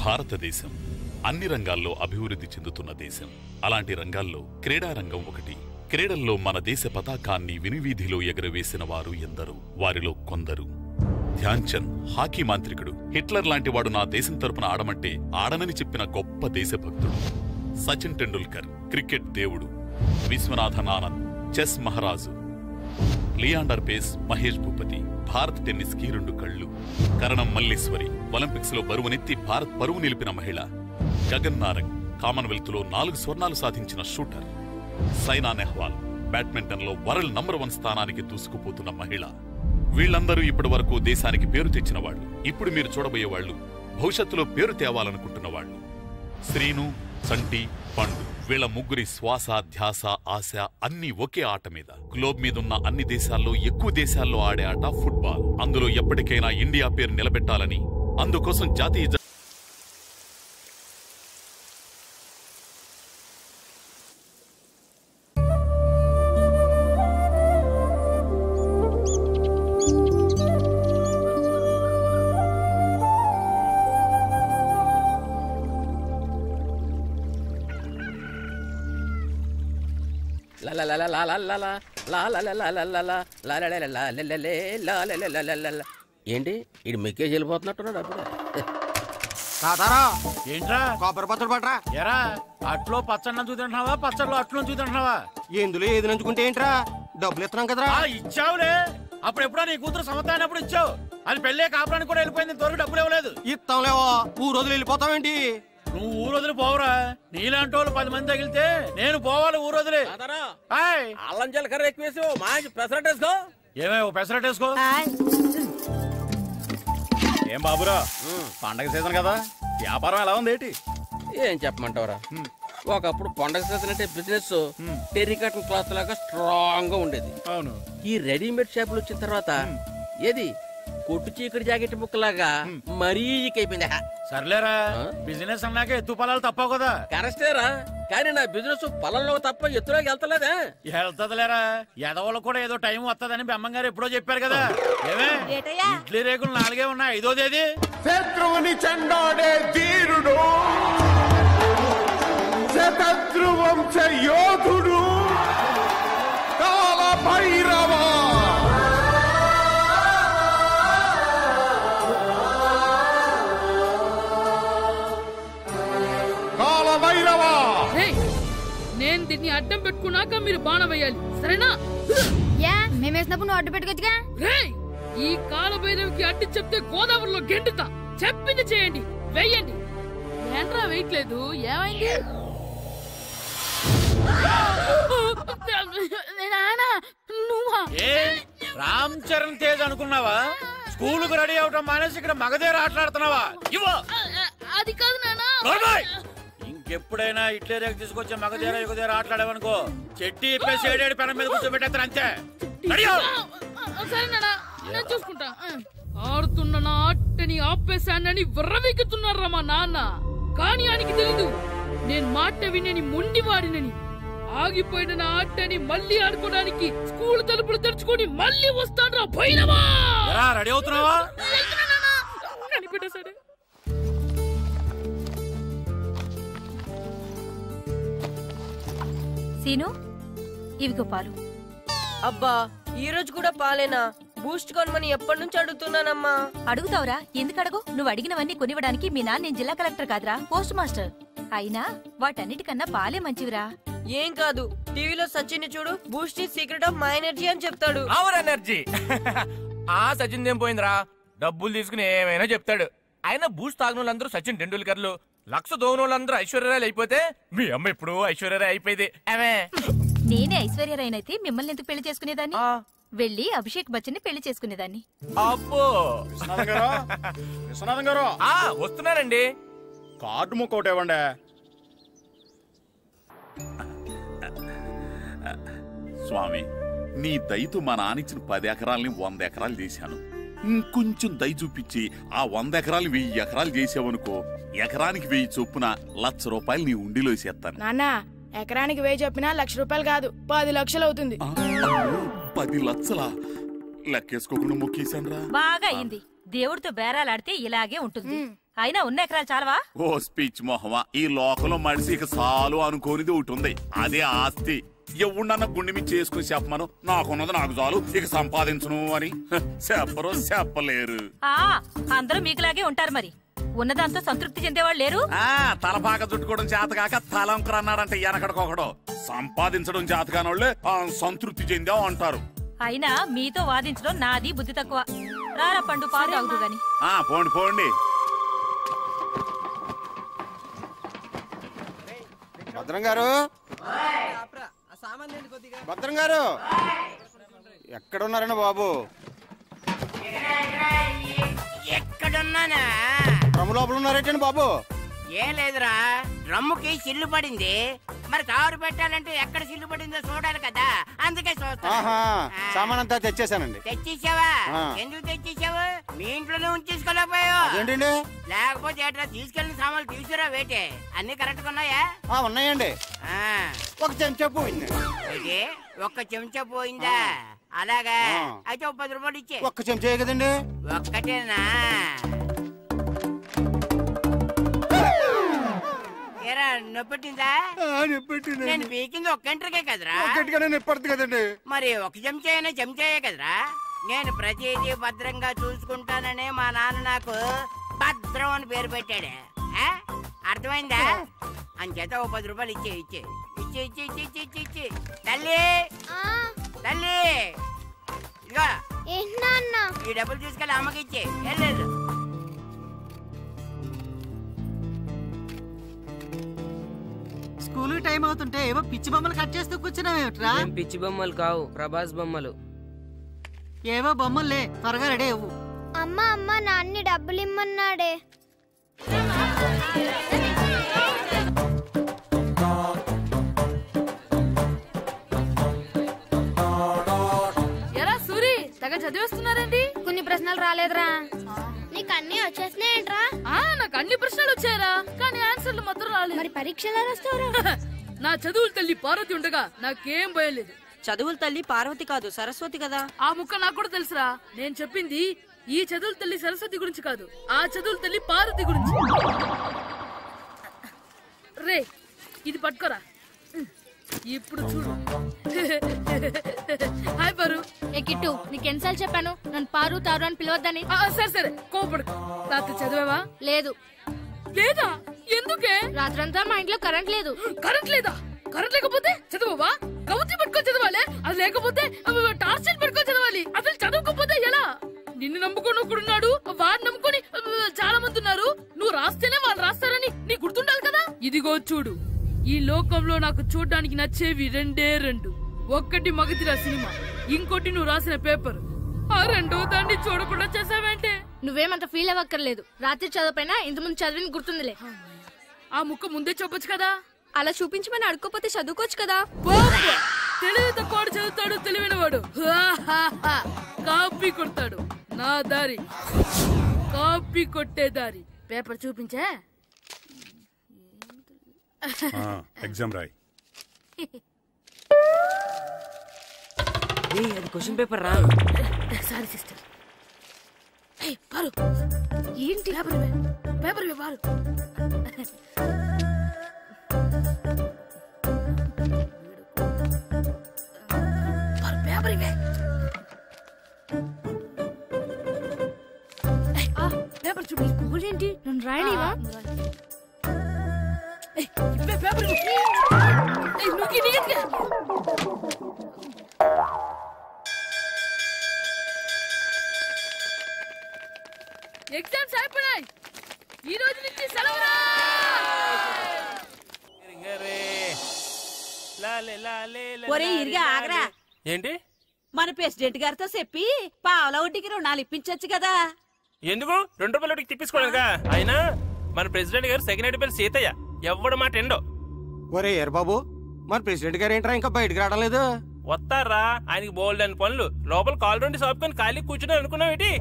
భారతదేశం అన్ని రంగాల్లో అభివృద్ధి చెందుతున్న దేశం. అలాంటి రంగాల్లో క్రీడా రంగం ఒకటి. క్రీడల్లో మన దేశ పతాకాన్ని వినువీధిలో ఎగరవేసిన వారు ఎందరో. వారిలో కొందరు ధ్యాన్ చంద్, హాకీ మాంత్రికుడు. హిట్లర్ లాంటి వాడు నా దేశం తరపున ఆడమంటే ఆడనని చెప్పిన గొప్ప దేశభక్తుడు. సచిన్ టెండూల్కర్, క్రికెట్ దేవుడు. విశ్వనాథన్ ఆనంద్, చెస్ మహారాజు. లియాండర్ పేస్, మహేష్ భూపతి. భారత్ టెన్నిస్ కి 2 కళ్ళు. కరణం మల్లేశ్వరి, ఒలింపిక్స్ లో బరువునెత్తి భారత్ పరువు నిలిపిన మహిళ. గగన్ నారంగ్, కామన్వెల్త్ లో 4 స్వర్ణాలు సాధించిన షూటర్. సైనా నెహ్వాల్, బ్యాడ్మింటన్ లో వరల్డ్ నంబర్ 1 స్థానానికి దూసుకుపోతున్న మహిళ. వీళ్లందరూ ఇప్పటి వరకు దేశానికి పేరు తెచ్చిన వాళ్ళు. ఇప్పుడు మీరు చూడబోయేవాళ్లు భవిష్యత్తులో పేరు తేవాలనుకుంటున్న వాళ్ళు. శ్రీను, చంటి, పండు. వీళ్ల ముగ్గురి శ్వాస, ధ్యాస, ఆశ అన్నీ ఒకే ఆట మీద. గ్లోబ్ మీదున్న అన్ని దేశాల్లో ఎక్కువ దేశాల్లో ఆడే ఆట ఫుట్బాల్. అందులో ఎప్పటికైనా ఇండియా పేరు నిలబెట్టాలని, అందుకోసం జాతీయ ఏంటి ఇది మెక్కేజ్ వెళ్ళిపోతున్నట్టున్నాడు అప్పుడు. ఏంట్రా కొబ్బరి పచ్చడి పట్రా. ఎరా అట్లో పచ్చడి చూద్దాంటున్నావా, పచ్చడిలో అట్లు చూద్దాంటున్నావా? ఎందులో ఏది నంచుకుంటే ఏంట్రా, డబ్బులు ఇస్తున్నాం కదరా. ఇచ్చావులే, అప్పుడు ఎప్పుడో నీ కూతురు సమతాయినప్పుడు ఇచ్చావు. అది పెళ్ళే కాపురానికి కూడా వెళ్ళిపోయింది, త్వరగా డబ్బులు ఇవ్వలేదు. ఇస్తాంలేవో, ఊరోజులు వెళ్ళిపోతావేంటి? నువ్వు ఊరొదిలి పోవురా. నీలాంటి వాళ్ళు 10 మంది తగిలితే నేను పోవాలి ఊరొదిలి. అల్లం జీలకర్ర ఎక్కువ వేసి మంచి పెసరట్ వేసుకో. ఏమేమో పెసరట్ వేసుకో. ఏం బాబురా, పండగ సీజన్ కదా, వ్యాపారం ఎలా ఉంది ఏంటి? ఏం చెప్పమంటావురా, ఒకప్పుడు పండగ సీజన్ అంటే బిజినెస్ టెరికాటన్ క్లాత్ లాగా స్ట్రాంగ్ గా ఉండేది. అవును. ఈ రెడీమేడ్ షాపులు వచ్చిన తర్వాత ఏది కొట్టు చీకటి జాకెట్ ముక్కలాగా మరీ అయిపోయింది. సర్లేరా, బిజినెస్ అన్నాక ఎత్తు పొలాలు తప్పవు కదా. కరెక్టేరా, కానీ నా బిజినెస్ పొలంలో తప్ప ఎత్తులోకి వెళ్తలేదా? వెళ్తదిలేరా, ఎదవలు కూడా ఏదో టైం వస్తుందని బెమ్మంగారు ఎప్పుడో చెప్పారు కదా. ఏమే ఇడ్లీ రేకులు 4 ఉన్నాయి, 5వ తేదీ. శత్రువుని చెండాడే ధీరుడు, శతద్రు వంశ యోధుడు కాల భైరవ. నేను దీన్ని అడ్డం పెట్టుకున్నాక మీరు బాణం వేయాలి, సరేనా? మేమేసినప్పుడు నువ్వు అడ్డు పెట్టుకోవచ్చుగా. ఈ కాలభైరవికి అడ్డు చెప్తే గోదావరిలో గెంటుతా. చెప్పింది చేయండి, వెయ్యండి. ఏంట్రా వేయట్లేదు, ఏమైంది? రామ్ చరణ్ తేజ్ అనుకున్నావా? స్కూలుకు రెడీ అవటం మానేసి ఇక్కడ మగధేర ఆటలాడుతున్నావా? అది కాదు నానా. ఇంకెప్పుడైనా ఇట్లే రేపు తీసుకొచ్చే మగధేర యుగధేర ఆటలాడేవనుకో, చెట్టి ఇప్పేసి 7 పెనం మీద కూర్చోబెట్టేస్తారు అంతే. సరే నానా, నేను చూసుకుంటా. ఆడుతున్న నా ఆటని ఆపేశానని విర్రవీగుతున్నారా మా నాన్న. కానీ ఆయనకి తెలీదు నేను మాట వినని మొండివాడినని. ఆగిపోయిన నా ఆటని మళ్ళీ ఆడుకోవడానికి స్కూల్ తలుపులు తెరుచుకొని మళ్ళీ వస్తాడు రా భైరవా. రెడీ అవుతున్నావా? కనిపెట్టేశాడు. సీను, ఇవిగో పాలు. అబ్బా, ఈ రోజు కూడా పాలేనా? బూస్ట్ కొనమని ఎప్పటి నుంచి అడుగుతున్నానమ్మా. అడుగుతావురా, ఎందుకు అడగు? నువ్వు అడిగినవన్నీ కొనివ్వడానికి మీ నాన్న నేను జిల్లా కలెక్టర్ కాదురా, పోస్ట్ మాస్టర్. అయినా వాటన్నిటికన్నా పాలే మంచివిరా. ఏం కాదు, టీవీలో సచిన్ చూడు, Boost is secret of my energy అని చెప్తాడు. Our energy. ఆ సచిన్ ఏం పోయిందిరా, డబ్బులు తీసుకుని ఏమైనా చెప్తాడు. ఆయన బూస్ట్ తాగినోళ్ళందరూ సచిన్ టెండూల్కర్లు, లక్ష దోనోళ్ళందరూ ఐశ్వర్యరాయలు అయిపోతే మీ అమ్మ ఇప్పుడు ఐశ్వర్యరాయ్ అయిపోయింది. నేనే ఐశ్వర్యరాయనైతే మిమ్మల్ని ఎందుకు పెళ్లి చేసుకునేదాన్ని? వెళ్ళి అభిషేక్ బచ్చన్ ని పెళ్లి చేసుకునేదాన్ని. అబ్బో, విశ్వనాథం గారు వస్తున్నారండి. కార్డు ముక్కోటి ఇవ్వండి. స్వామి, నీ దయతో మా నానిచ్చిన 10 ఎకరాలని 100 ఎకరాలు చేశాను. ఇంకొంచెం దయ చూపించి ఆ 100 ఎకరాలు 1000 ఎకరాలు చేసావనుకో, ఎకరానికి 1000 చొప్పున 1,00,000 రూపాయలు నీ ఉండిలో వేసేస్తాను. నాన్నా, ఎకరానికి 1000 చెప్పినా 1,00,000 రూపాయలు కాదు 10 లక్షలు అవుతుంది. 10 లక్షలా? లెక్కేసుకోకుండా మొక్కేశాన్రా. బాగా అయింది. దేవుడితో బేరాలాడితే ఇలాగే ఉంటుంది. అయినా ఉన్న ఎకరాలు చాలవా? ఓ స్పీచ్ మొహమా, ఈ లోకంలో మనిషి ఇక చాలు అనుకోనిది ఒకటి ఉంది, అదే ఆస్తి. ఎవడన్నా గుండె మీద చేసుకుని చెప్పమను, నాకున్నది నాకు చాలు ఇక సంపాదించను అని. చెప్పరు, చెప్పలేరు. అందరూ మీకులాగే ఉంటారు మరి. ఉన్నదాంతో సంతృప్తి చెందేవాళ్ళు లేరు. తలపాక చుట్టుకోవడం చేతగాక తలంకర అన్నాడంటే వెనకడికొకడు. సంపాదించడం చేతగానోళ్ళే సంతృప్తి చెందాం అంటారు. అయినా మీతో వాదించడం నాది బుద్ధి తక్కువ. రారా పండు, పాలు తాగుదు గాని. పోండి పోండి. భద్రం గారు, భద్రం గారు ఎక్కడున్నారండి బాబు? ఎక్కడున్నానా? డ్రమ్ లోపల ఉన్నారేటండి బాబు? ఏం లేదురా, డ్రమ్ముకి సిల్లు పడింది. మరి కారు పెట్టాలంటే ఎక్కడ సిల్లు పడిందో చూడాలి కదా, అందుకే సామాన్ అంతా తెచ్చేసానండి. తెచ్చేసావా? ఎందుకు తెచ్చేసావు? మీ ఇంట్లోనే ఉంచేసుకోలేకపోయావు ఏంటండి? లేకపోతే ఎట్లా తీసుకెళ్లిన సామాన్లు తీసుకురా వేటే. అన్ని కరెక్ట్ గా ఉన్నాయా? ఉన్నాయండి. ఒక చెంచా పోయింది. అయితే ఒక్క చెంచా పోయిందా? అలాగా, అయితే 10 రూపాయలు ఇచ్చే. ఒక్క చెంచా కదండి? ఒక్కటేనా? నొప్పెట్టిందా? నేను పీకింది ఒక్క గంటకే కదరా? నొప్పడుతుంది కదండి. మరి ఒక చెంచా అయినా చెంచాయే కదరా? నేను ప్రతిదీ భద్రంగా చూసుకుంటాననే మా నాన్న నాకు భద్రం అని పేరు పెట్టాడు. అర్థమైందా? అంచేత 10 రూపాయలు ఇచ్చే ఇచ్చే ఇచ్చే ఇచ్చే ఇచ్చే ఇచ్చే ఇచ్చే. తల్లి తల్లి, ఇదిగో ఈ డబ్బులు తీసుకెళ్ళి అమ్మకి ఇచ్చే. వెళ్ళలేదు. స్కూల్ టైం అవుతుంటే ఏవో పిచ్చి బొమ్మలు కట్ చేస్తూ కూర్చున్నావేమిట్రా? పిచ్చి బొమ్మలు కావు, ప్రభాస్ బొమ్మలు. ఏవో బొమ్మలే, త్వరగా రెడీ అవ్వు. అమ్మ నాన్ని డబ్బులు ఇమ్మన్నాడే. ఎరా సూరి, తెగ చదివేస్తున్నారండి. కొన్ని ప్రశ్నలు రాలేదురా. నీకు అన్ని వచ్చేసినాయంట్రా? నాకు అన్ని ప్రశ్నలు వచ్చాయరా, కానీ ఆన్సర్లు మాత్రం రాలేదు. మరి పరీక్షలు రాస్తావురా? నా చదువుల తల్లి పార్వతి ఉండగా నాకేం భయలేదు. చదువుల తల్లి పార్వతి కాదు, సరస్వతి కదా. ఆ ముక్క నాకు కూడా తెలుసురా. నేను చెప్పింది ఈ చదువుల తల్లి సరస్వతి గురించి కాదు, ఆ చదువుల తల్లి పార్వతి గురించి. రే, ఇది పట్టుకోరా. ఇప్పుడు చూడు. హాయ్ పారు. ఏ కిట్టు, నీకెన్నిసార్లు చెప్పాను నన్ను పారు తారు అని పిలవద్దని? సరే సరే, కోపడు. రాత్రి చదివావా? లేదు. లేదా? ఎందుకే? రాత్రంతా మా ఇంట్లో కరెంట్ లేదు. కరెంట్ లేదా? కరెంట్ లేకపోతే చదవవా? కవతి పట్టుకొని చదవాలి. అది లేకపోతే టార్చ్ పట్టుకొని చదవాలి. అసలు చదవకపోతే ఎలా? నిన్ను నమ్ముకొని ఒకడున్నాడు, వాడిని నమ్ముకొని చాలా మంది ఉన్నారు. నువ్వు రాస్తేనే వాళ్ళు రాస్తారని నీకు గుర్తుండాలి కదా. ఇదిగో చూడు, ఈ లోకంలో నాకు చూడడానికి నచ్చేవి 2. ఒక్కటి మగధిరా సినిమా, ఇంకోటి నువ్వు రాసిన పేపర్. ఆ 2వ దాన్ని చూడకుండా చేసావేంటే? నువ్వేమంత ఫీల్ అవ్వక్కర్లేదు. రాత్రి చదవపోయినా ఇంతకుముందు చదివిన గుర్తుందిలే. ఆ ముక్క ముందే చెప్పొచ్చు కదా. అలా చూపించమని అడుక్కోపోతే చదువుకోవచ్చు కదా. తెలివి తక్కువ చదువుతాడు, తెలివైన వాడు కాపీ కొడతాడు. నా దారి కాపీ కొట్టే దారి. పేపర్ చూపించే. ఎగ్జామ్ రాయి. అది క్వశ్చన్ పేపర్ రా. Sorry sister. పారు, ఏంటి పేపర్ పారు. పేపర్ ఇవే. పేపర్ చూపి. గూగుల్ ఏంటి? నన్ను రాయనివా? పేపర్ ఎగ్జామ్స్ అయిపోయాయి. ఈ రోజు నుంచి సెలవురా. ఒరే ఇరిగా ఆగరా. ఏంటి? మన ప్రెసిడెంట్ గారితో చెప్పి పావలా వడ్డీకి రుణాలు ఇప్పించొచ్చు కదా. ఎందుకు? 2 రూపాయలు వడ్డీకి తిప్పించుకోలేదుగా. అయినా మన ప్రెసిడెంట్ గారు సెకండ్ హెడ్ పేరు సీతయ్య. ఎవడు మాట ఎండో. ఒరే ఏర్ బాబు, మన ప్రెసిడెంట్ గారు ఏంట్రా ఇంకా బయటకు రావడం లేదు? వస్తారా, ఆయనకి బోల్డ్ అని పనులు. లోపల కాల్ 2 సాపుకొని ఖాళీ కూర్చుని అనుకున్నావు ఏంటి?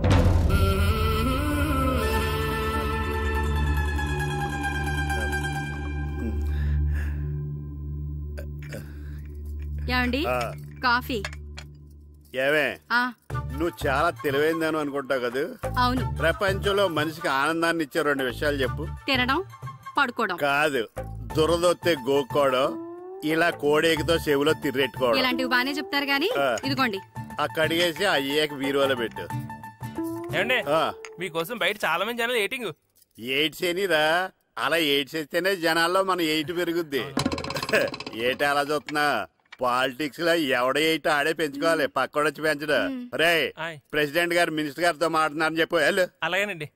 ఏమండి కాఫీ. ఏమే నువ్వు చాలా తెలివైందని అనుకుంటావు కదా? అవును. ప్రపంచంలో మనిషికి ఆనందాన్ని ఇచ్చే 2 విషయాలు చెప్పు. తినడం, పడుకోవడం. కాదు, దురదొత్తే గోక్కోవడం, ఇలా కోడేకితో చెవులో తిర్రెట్టుకోవడం. ఇలాంటివి బానే చెప్తారు గానీ ఇదిగోండి. కడిగేసి అయ్యేకి బీరువాలో పెట్టు. ఏమండి మీకోసం బయట చాలా మంది జనాలు ఎయిటింగ్. ఎయిడ్స్ ఏనిరా? అలా ఎయిడ్స్ వేస్తేనే జనాల్లో మన ఎయిట్ పెరుగుద్ది. ఏటి అలా చూస్తున్నా? పాలిటిక్స్ లో ఎవడ ఎయిట్ ఆడే పెంచుకోవాలి, పక్కడొచ్చి పెంచడం. రే ప్రెసిడెంట్ గారు మినిస్టర్ గారితో మాట్లాడుతున్నారని చెప్పు. వెళ్ళు. అలాగేనండి.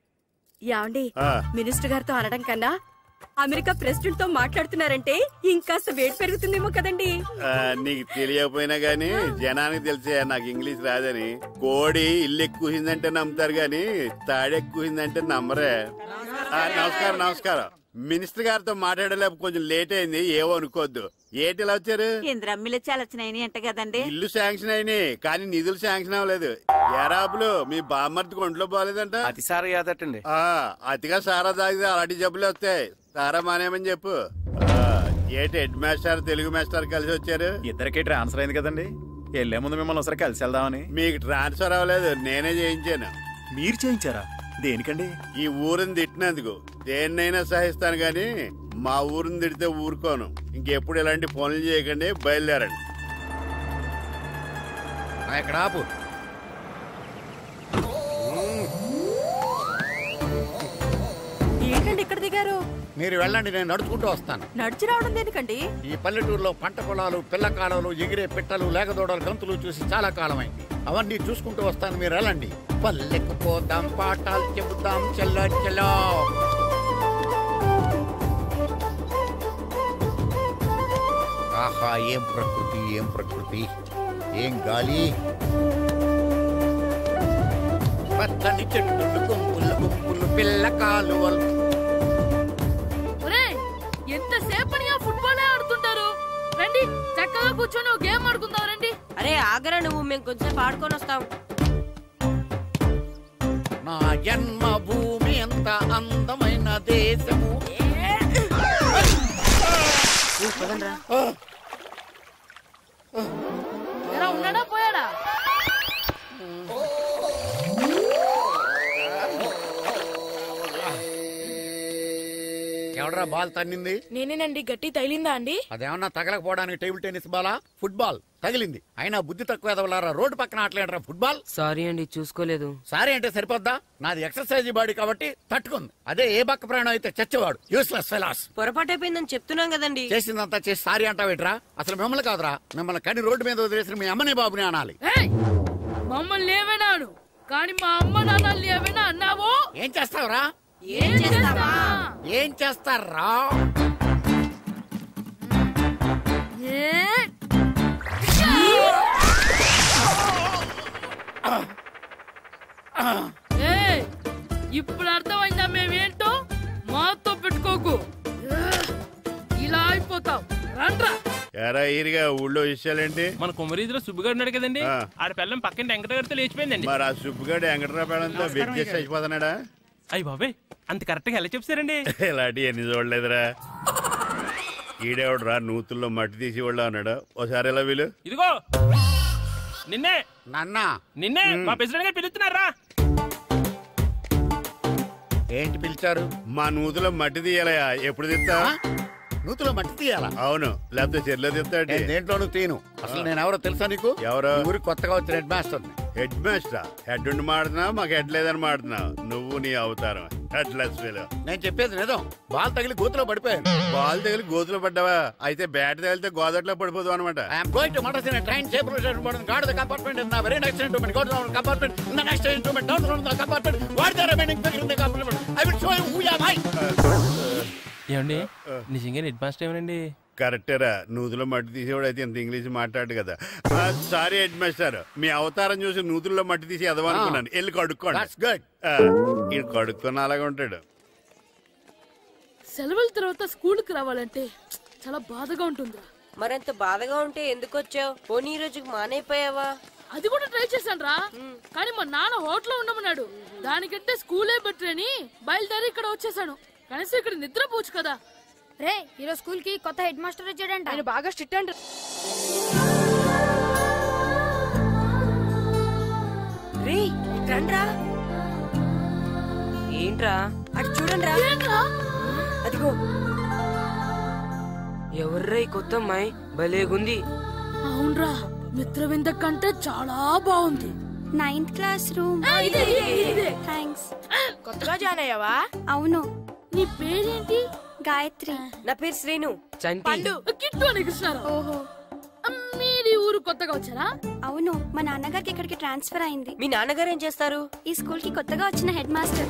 యాండి మినిస్టర్ గారితో అనడం కన్నా అమెరికా ప్రెసిడెంట్ తో మాట్లాడుతున్నారంటే ఇంకాస్త వేడి పెరుగుతుందేమో కదండి. నీకు తెలియకపోయినా గానీ జనానికి తెలిసే నాకు ఇంగ్లీష్ రాదని. కోడి ఇల్లు ఎక్కువసిందంటే నమ్ముతారు గాని తాడెక్కువసిందంటే నమ్మరే. నమస్కారం నమస్కారం. మినిస్టర్ గారితో మాట్లాడలేక కొంచెం లేట్ అయింది, ఏవో అనుకోవద్దు. ఏటి ఇలా వచ్చారు? ఇంద్రమ్మిలు చాలా వచ్చినాయి అంట కదండి. ఇల్లు శాంక్షన్ అయినాయి కానీ నిధులు శాంక్షన్ అవ్వలేదు. ఎరాపులు మీ బామ్మర్తికి ఒంట్లో పోలేదంట. అతిసారా యాదటండి. అతిగా సారా తాగితే అలాంటి జబ్బులు వస్తాయి. సారా మానేమని చెప్పు. ఏటి హెడ్ మాస్టర్ తెలుగు మాస్టర్ కలిసి వచ్చారు? ఇద్దరికి ట్రాన్స్ఫర్ అయింది కదండి, వెళ్లే ముందు మిమ్మల్ని ఒకసారి కలిసి వెళ్దామని. మీకు ట్రాన్స్ఫర్ అవ్వలేదు, నేనే చేయించాను. మీరు చేయించారా? దేనికండి? ఈ ఊరిని తిట్టినందుకు. దేన్నైనా సహిస్తాను గాని మా ఊరిని తిడితే ఊరుకోను. ఇంకెప్పుడు ఇలాంటి పనులు చేయకండి, బయలుదేరండి. ఇక్కడ ఆపు. ఏంటండి ఇక్కడ దిగారు? మీరు వెళ్ళండి, నేను నడుచుకుంటూ వస్తాను. నడిచి రావడం దేనికండి? ఈ పల్లెటూరులో పంట పొలాలు, పిల్ల కాలాలు, ఎగిరే పిట్టలు, లేగదోడలు, గంతులు చూసి చాలా కాలం అయింది. అవన్నీ చూసుకుంటూ వస్తాను, మీరు వెళ్ళండి. పల్లెకు పోదాం, పాఠాలు చెబుతాం, చెల్లో చెల్లో. ఆహా, ఏం ప్రకృతి, ఏం ప్రకృతి, ఏం గాలి. పచ్చని చెట్లు, గుంపులు గుంపులు, పిల్ల కాలువలు. ఎంతసేపని ఫుట్బాల్ ఆడుతుంటారు? రండి చక్కగా కూర్చొని గేమ్ ఆడుకుందాం. రండి. అరే ఆగరా నువ్వు, మేము కొంచెం ఆడుకొని వస్తాం. నా జన్మ భూమి ఎంత అందమైన దేశము. ఉన్నాడా పోయాడా? ఎవడరా బాల్ తన్నింది? నేనేనండి. గట్టి తగిలిందా అండి? అదేమన్నా తగలకపోవడానికి టేబుల్ టెన్నిస్ బాలా, ఫుట్బాల్ తగిలింది. అయినా బుద్ధి తక్కువ ఎదవలారా, రోడ్డు పక్కన ఆటలేడరా ఫుట్బాల్. సారీ అండి, చూసుకోలేదు. సారీ అంటే సరిపోద్దా? నాది ఎక్సర్సైజ్ బాడీ కాబట్టి తట్టుకుంది. అదే ఏ బక్క ప్రాణం అయితే చచ్చేవాడు. Useless fellas. పొరపాటు అయిపోయిందని చెప్తున్నాం కదండి. చేసిందంతా చేసి సారీ అంటావేట్రా? అసలు మిమ్మల్ని కాదురా, మిమ్మల్ని కని రోడ్డు మీద వదిలేసిన మీ అమ్మని బాబుని అనాలి. మమ్మల్ని ఏమైనాను కానీ మా అమ్మ నాన్నల్ని ఏమైనా అన్నావో ఏం చేస్తావురా? ఏం చేస్తారా? ఇప్పుడు అర్థమైందా మేమేంటో? మాతో పెట్టుకోకు, ఇలా అయిపోతాం. రండ్రా. ఎరా ఈరిగా ఊళ్ళో విషయాలేంటి? మన కుమరీధిలో సుబ్బుగాడు ఉన్నాడు కదండి, ఆడ పిల్లం పక్కన వెంకటగారితో లేచిపోయిందండి. మరి ఆ సుబ్బుగాడు వెంకటరావు పేడంతో వెజ్ అయిపోతున్నాడా? అయ్యి బాబాయ్, అంత కరెక్ట్ గా ఎలా చెప్తారండి? ఇలాంటి ఎన్ని చూడలేదురా. ఈడేవాడురా నూతుల్లో మట్టి తీసి వాళ్ళు అన్నాడు. ఓసారి ఎలా వీలు? ఇదిగో నిన్నే. నాన్న నిన్నే మా ప్రెసిడెంట్ గారు పిలుస్తున్నారా? ఏంటి పిలిచారు? మా నూతులో మట్టి తీయాలయా. ఎప్పుడు తీస్తా? నూతులో మట్టి తీయాలా? అవును, లేకపోతే చెర్లో తీస్తాడు. దేంట్లోనూ తీను. అసలు నేను ఎవరో తెలుసా నీకు? ఎవరు? ఊరికి కొత్తగా వచ్చిన head master. Head master? Head ఉండి మాడుతున్నావు, మాకు హెడ్ లేదని మాడుతున్నావు. నువ్వు నీ అవతారం హెడ్ లెస్ ఫెలో. నేను చెప్పేది నిజం. బాల్ తగిలి గోతులో పడిపోయాను. బాల్ తగిలి గోతులో పడ్డావా? అయితే బ్యాట్ తగిలితే గోదట్లో పడిపోదు అనమాట. ఐఎమ్ గోయింగ్ టు మడసిన train safe guard the compartment in the very next instrument. Go down compartment in the next instrument. Down from the compartment. What the remaining thing in the compartment? I will show you who you are. ఏమండి నిజంగా head master ఏమనండి? కరెక్టేరా, నూతులో మట్టి తీసేవాడు అయితే ఇంత English మాట్లాడు కదా. Sorry head master, మీ అవతారం చూసి నూతుల్లో మట్టి తీసి ఎదవనుకున్నాను. వెళ్ళి కడుక్కోండి. ఈడు కడుక్కొని అలాగే ఉంటాడు. సెలవుల తర్వాత స్కూల్కి రావాలంటే చాలా బాధగా ఉంటుందిరా. మరంత బాధగా ఉంటే ఎందుకు వచ్చావు? పోనీ ఈ రోజుకి మానైపోయావా? అది కూడా ట్రై చేశాను రా, కానీ మా నాన్న హోటల్లో ఉండమన్నాడు. దానికంటే స్కూలే బెటర్ అని బయలుదేరి ఇక్కడ వచ్చేసాను. కనీసం ఇక్కడ నిద్రపోవచ్చు కదా. రే ఈరోజు స్కూల్ కి కొత్త హెడ్ మాస్టర్ వచ్చాడంట. ఆయన బాగా స్ట్రిక్ట్ అంట. రే రండ్రా. ఏంట్రా అటు చూడండి రా. అదిగో ఎవర్రా ఈ కొత్త అమ్మాయి, భలేగుంది. అవునరా, మిత్రవింద కంటే చాలా బాగుంది. 9th class room. థ్యాంక్స్. కొత్తగా జాయిన్ అయ్యావా? అవును. నీ పేరేంటి? గాయత్రి. నా పేరు శ్రీను. పండు. కిట్టు అని కృష్ణారావు. ఓహో. మీరు ఊరు కొత్తగా వచ్చారా? అవును, మా నాన్నగారికి ఇక్కడికి ట్రాన్స్ఫర్ అయింది. మీ నాన్నగారు ఏం చేస్తారు? ఈ స్కూల్ కి కొత్తగా వచ్చిన హెడ్ మాస్టర్.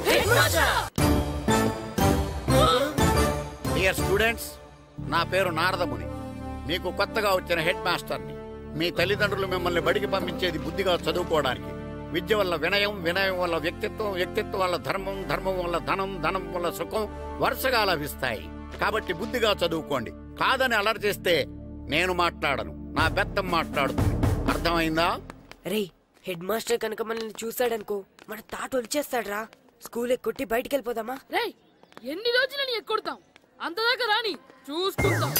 డియర్ స్టూడెంట్స్, నా పేరు నారదముని. మీకు కొత్తగా వచ్చిన హెడ్ మాస్టర్ని. మీ తల్లిదండ్రులు మిమ్మల్ని బడికి పంపించేది బుద్ధిగా చదువుకోవడానికి. విద్య వల్ల వినయం, వినయం వల్ల వ్యక్తిత్వం, వ్యక్తిత్వం వల్ల ధర్మం, ధర్మం వల్ల ధనం, ధనం వల్ల సుఖం వరుసగా లభిస్తాయి. కాబట్టి బుద్ధిగా చదువుకోండి. కాదని అలర్ చేస్తే నేను మాట్లాడను, నా బెత్తం మాట్లాడుతుంది. అర్థమైందా? రే హెడ్ మాస్టర్ కనుక మనల్ని చూసాడనుకో మన తాట వచ్చేస్తాడ్రా. స్కూల్ ఎక్కొట్టి బయటికి వెళ్ళిపోదామా? రే ఎన్ని రోజులని ఎక్కొడతాం, అంతదాకా రాని చూసుకుంటాం.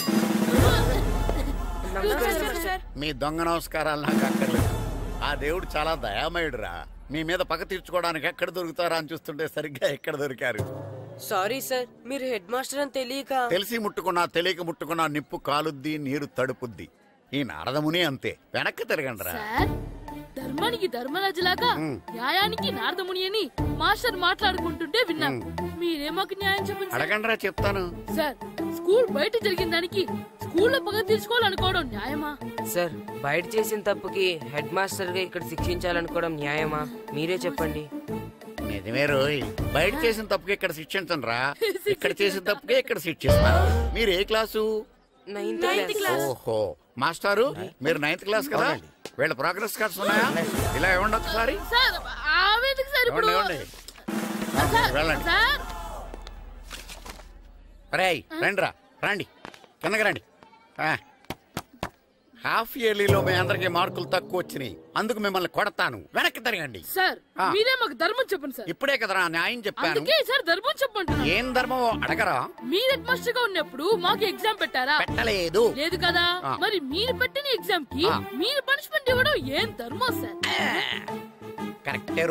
మీ దొంగ నమస్కారాలు నాకు అక్కర్లేదు. ఆ దేవుడు చాలా దయామయుడురా. మీ మీద పగ తీర్చుకోవడానికి ఎక్కడ దొరుకుతారా అని చూస్తుంటే సరిగ్గా ఎక్కడ దొరికారు. సారీ సార్, మీరు హెడ్ మాస్టర్ అని తెలియక. తెలిసి ముట్టుకున్నా తెలియక ముట్టుకున్నా నిప్పు కాలుద్ది, నీరు తడుపుద్ది. ఈ నారదముని అంతే. వెనక్కి తిరగండిరా. ధర్మానికి ధర్మరాజులాగా న్యాయానికి నారదముని అని మాస్టర్ మాట్లాడుకుంటుంటే విన్నాం. మీరే మాకు న్యాయం చెప్పండి. అడగండిరా, చెప్తాను. సార్, స్కూల్ బయట జరిగిన దానికి స్కూల్లో పగ తీర్చుకోవాలనుకోవడం న్యాయమా? సార్, బయట చేసిన తప్పుకి హెడ్ మాస్టర్ గా ఇక్కడ శిక్షించాలనుకోవడం న్యాయమా? మీరే చెప్పండి. నిజమే రోయ్, బయట చేసిన తప్పుకి ఇక్కడ శిక్షించండి రా. ఇక్కడ చేసిన తప్పుకే ఇక్కడ శిక్షిస్తారు. మీరు ఏ క్లాసు? 9th class. ఓహో, మాస్టారు మీరు 9th క్లాస్ కదా? వీళ్ళ ప్రోగ్రెస్ కార్డ్స్ ఉన్నాయా? ఇలా ఇవ్వండి ఒకసారి. వెళ్ళండి. రేయ్ రండిరా, రండి కిందకి రండి. హాఫ్ ఇయర్లీలో మీ అందరికి మార్కులు తక్కువ వచ్చినాయి, అందుకు మిమ్మల్ని కొడతాను. వెనక్కి తిరగండి. సార్ మీరే మాకు ధర్మం చెప్పండి సార్. ఇప్పుడే కదరా న్యాయం చెప్పాను. సార్ ధర్మం చెప్పండి. ఏం ధర్మమో అడగరా? మీరు హెడ్ మాస్టర్ గా ఉన్నప్పుడు మాకు ఎగ్జామ్ పెట్టారా? పెట్టలేదు. లేదు కదా? మరి మీరు పెట్టిన ఎగ్జామ్ కి మీరు పనిష్మెంట్ ఇవ్వడం ఏం ధర్మం సార్? కరెక్టే.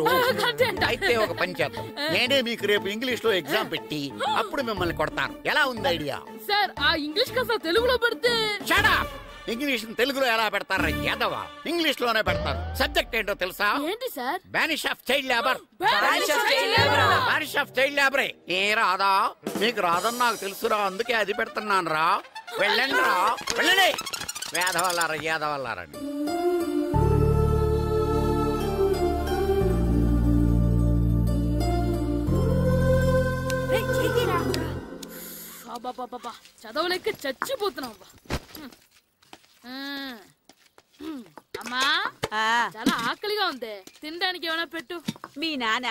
అయితే ఒక పని చేద్దాం, నేనే మీకు రేపు ఇంగ్లీష్ లో ఎగ్జామ్ పెట్టి అప్పుడు మిమ్మల్ని కొడతాను. ఎలా ఉంది ఐడియా? సార్ ఆ ఇంగ్లీష్ కాస్త తెలుగులో పెడితే. ఇంగ్లీష్ తెలుగులో ఎలా పెడతారా యాదవా? ఇంగ్లీష్ లోనే పెడతారు. సబ్జెక్ట్ ఏంటో తెలుసా? ఏంటి sir? Banish of child labour. Banish of child లేబరే. ఏ రాదా? మీకు రాదని నాకు తెలుసురా, అందుకే అది పెడుతున్నాను రా. వెళ్ళండి రా, వెళ్ళండి. వేదవల్లారా, యాదవల్లారండి. చదవలేక చచ్చిపోతున్నాం. అమ్మా చాలా ఆకలిగా ఉంది, తినడానికి ఏమైనా పెట్టు. మీ నాన్న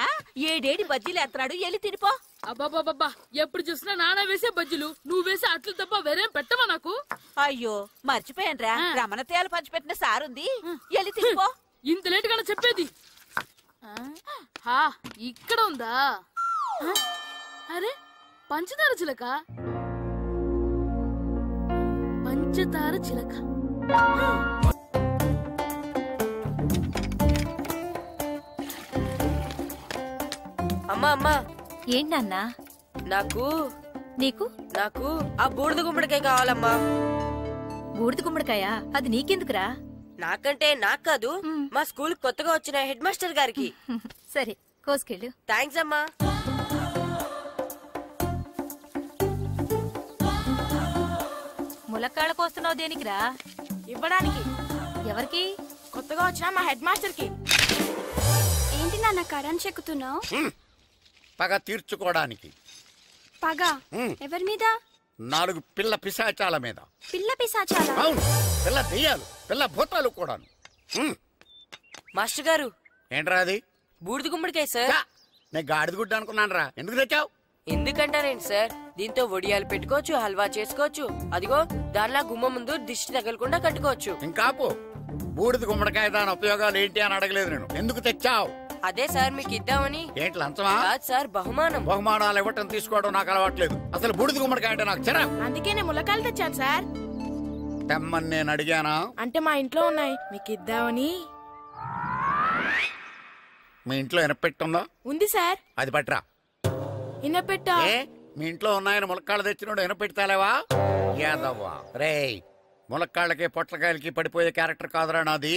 ఏడేడి బజ్జీలు ఎత్తాడు, ఎల్లి తినిపో. అబ్బాబాబా, ఎప్పుడు చూసినా నాన్న వేసే బజ్జీలు, నువ్వు వేసే అట్లు తప్ప వేరేం పెట్టవా నాకు? అయ్యో మర్చిపోయానురా, రమణ తేలు పంచిపెట్టిన సారుంది, ఎల్లి తినిపో. ఇంత లేట్ గా చెప్పేది. ఇక్కడ ఉందా? అరే పంచదార చిలక, పంచదార చిలక. అమ్మా అమ్మా. ఏంటన్నా? నాకు నీకు నాకు ఆ బూడిద గుమ్మడికాయ కావాలమ్మా. బూడిద గుమ్మడికాయ? అది నీకెందుకురా? నాకంటే నాకు కాదు, మా స్కూల్ కొత్తగా వచ్చిన హెడ్ మాస్టర్ గారికి. సరే కోసుకెళ్ళు. థ్యాంక్స్ అమ్మా. ములక్కాళ్ళ కోస్తున్నావు దేనికిరా? ఇవ్వడానికి. ఎవరికి? కొత్తగా వచ్చిన మా హెడ్ మాస్టర్ కి. ఏంటి నాన్న కరెంట్ చెక్కుతున్నావు? పగ తీర్చుకోవడానికి. పగ ఎవరి మీద? 4 పిల్ల పిశాచాల మీద. పిల్ల పిశాచాల? అవును, పిల్ల దెయ్యాలు, పిల్ల భూతాలు కూడాను. మాస్టర్ గారు. ఏంట్రా అది? బూడిద గుమ్మడికాయ సార్. నేను గాడిద గుడ్డ అనుకున్నాను రా. ఎందుకు తెచ్చావు? ఎందుకంటారేంటి సార్, దీంతో వడియాలు పెట్టుకోవచ్చు, హల్వా చేసుకోవచ్చు. అదిగో దానిలా గుమ్మ ముందు దిష్టి తగలకుండా కట్టుకోవచ్చు. ఇంకాపు, బూడిద గుమ్మడికాయ దాని ఉపయోగాలు ఏంటి అని అడగలేదు నేను. ఎందుకు తెచ్చావు? అదే సార్ మీకు ఇద్దామని. ఏంటి లంచమా? కాదు సార్, బహుమానం. బహుమానాలు ఇవ్వటం తీసుకోవడం నాకు అలవాట్లేదు. అసలు బూడిద గుమ్మడికాయ అంటే నాకు చిరా. అందుకే నేను ములకాయలు తెచ్చాను సార్. తెమ్మని నేను అడిగానా? అంటే మా ఇంట్లో ఉన్నాయి, మీకు ఇద్దామని. మీ ఇంట్లో ఎనపెట్టుందా? ఉంది సార్. అది పట్రా. ఇనపెట్టా? మీ ఇంట్లో ఉన్నాయని ములక్కాళ్ళు తెచ్చినోడు ఎనపెట్టాలేవా? యాదవ్వా రేయ్, ములక్కాళ్ళకి పొట్లకాయలకి పడిపోయే క్యారెక్టర్ కాదురా నాది.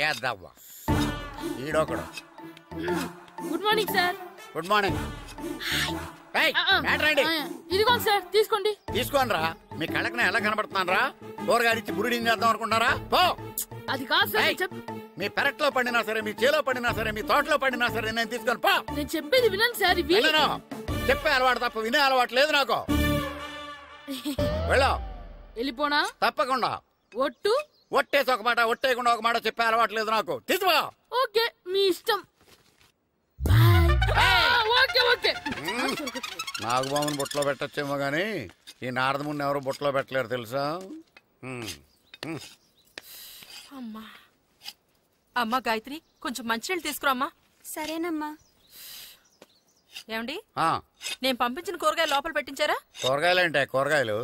యాదవ్వా ఈడొకడు. Good morning sir. Good morning. ఇదిగోండి సార్, తీసుకోండి. తీసుకోనరా, మీ కళ్ళకి నేను ఎలా కనబడుతున్నాను రా? కూరగాయలిచ్చి బురుడిని చేద్దాం అనుకుంటారా? పో. అది కాదు సార్. మీ పెరట్లో పండినా సరే, మీ చేలో పండినా సరే, మీ తోటలో పండినా సరే నేను తీసుకొని పో. నేను చెప్పేది వినండి సార్. ఇవి చెప్పే అలవాటు తప్ప వినే అలవాటు లేదు నాకు. వెళ్ళో. వెళ్ళిపోనా? తప్పకుండా. ఒట్టు? ఒట్టేసి ఒక మాట, ఒట్టేయకుండా ఒక మాట చెప్పే అలవాటు లేదు నాకు. తీసుకో. ఓకే, మీ ఇష్టం. నాగబాబుని బుట్టలో పెట్టచ్చేమో గానీ ఈ నారదముని ఎవరు బుట్టలో పెట్టలేరు తెలుసా? అమ్మా గాయత్రి, కొంచెం మంచినీళ్ళు తీసుకురామ్మా. సరేనమ్మా. ఏమండి, నేను పంపించిన కూరగాయలు లోపల పెట్టించారా? కూరగాయలేంటే కూరగాయలు?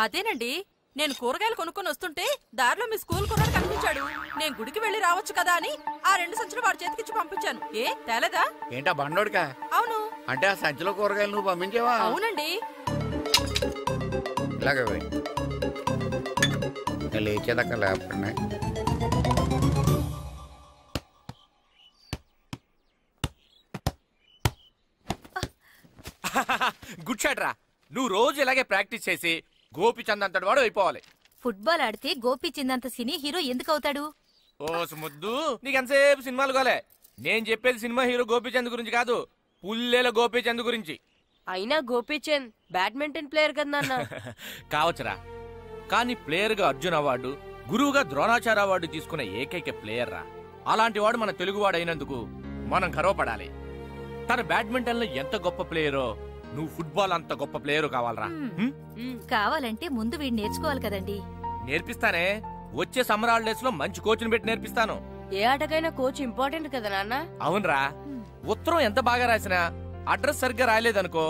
అదేనండి, నేను కూరగాయలు కొనుక్కొని వస్తుంటే దారిలో మీ స్కూల్ కుర్రాడు కనిపించాడు. నేను గుడికి వెళ్లి రావచ్చు కదా అని ఆ 2 సంచులు వాడి చేతికిచ్చి పంపించాను. ఏ తేలేదా? ఏంటా బండోడికా? అవును. అంటే ఆ సంచిలో కూరగాయలు నువ్వు పంపించావా? అవునండి. ఇలాగే లేచేదాకా లేకపోతే గుడ్ షాట్ రా. నువ్వు రోజు ఇలాగే ప్రాక్టీస్ చేసి గోపిచంద్ అంతటి వాడు అయిపోవాలి. ఫుట్బాల్ ఆడితే గోపిచంద్ అంత సినీ హీరో ఎందుకు అవుతాడు? ఓ ముద్దు, నీకెంతసేపు సినిమాలు కాలే. నేను చెప్పేది సినిమా హీరో గోపిచంద్ గురించి కాదు, పుల్లేల గోపిచంద్ గురించి. అయినా గోపిచంద్ బ్యాడ్మింటన్ ప్లేయర్ కదా నాన్న. కావచ్చురా, కానీ ప్లేయర్ గా అర్జున్ అవార్డు, గురువుగా ద్రోణాచార్య అవార్డు తీసుకున్న ఏకైక ప్లేయర్ రా. అలాంటి వాడు మన తెలుగువాడు అయినందుకు మనం గర్వపడాలి. తన బ్యాడ్మింటన్ లో ఎంత గొప్ప ప్లేయరో నువ్వు ఫుట్బాల్ అంత గొప్ప ప్లేయరు కావాలరా. కావాలంటే ముందు వీడు నేర్చుకోవాలి కదండి. నేర్పిస్తానే, వచ్చే సమ్మర్ హాలిడేస్ లో మంచి కోచ్ని పెట్టి నేర్పిస్తాను. ఏ ఆటకైనా కోచ్ ఇంపార్టెంట్ కదా నాన్న. అవునరా, ఉత్తరం ఎంత బాగా రాసినా అడ్రస్ సరిగ్గా రాయలేదనుకో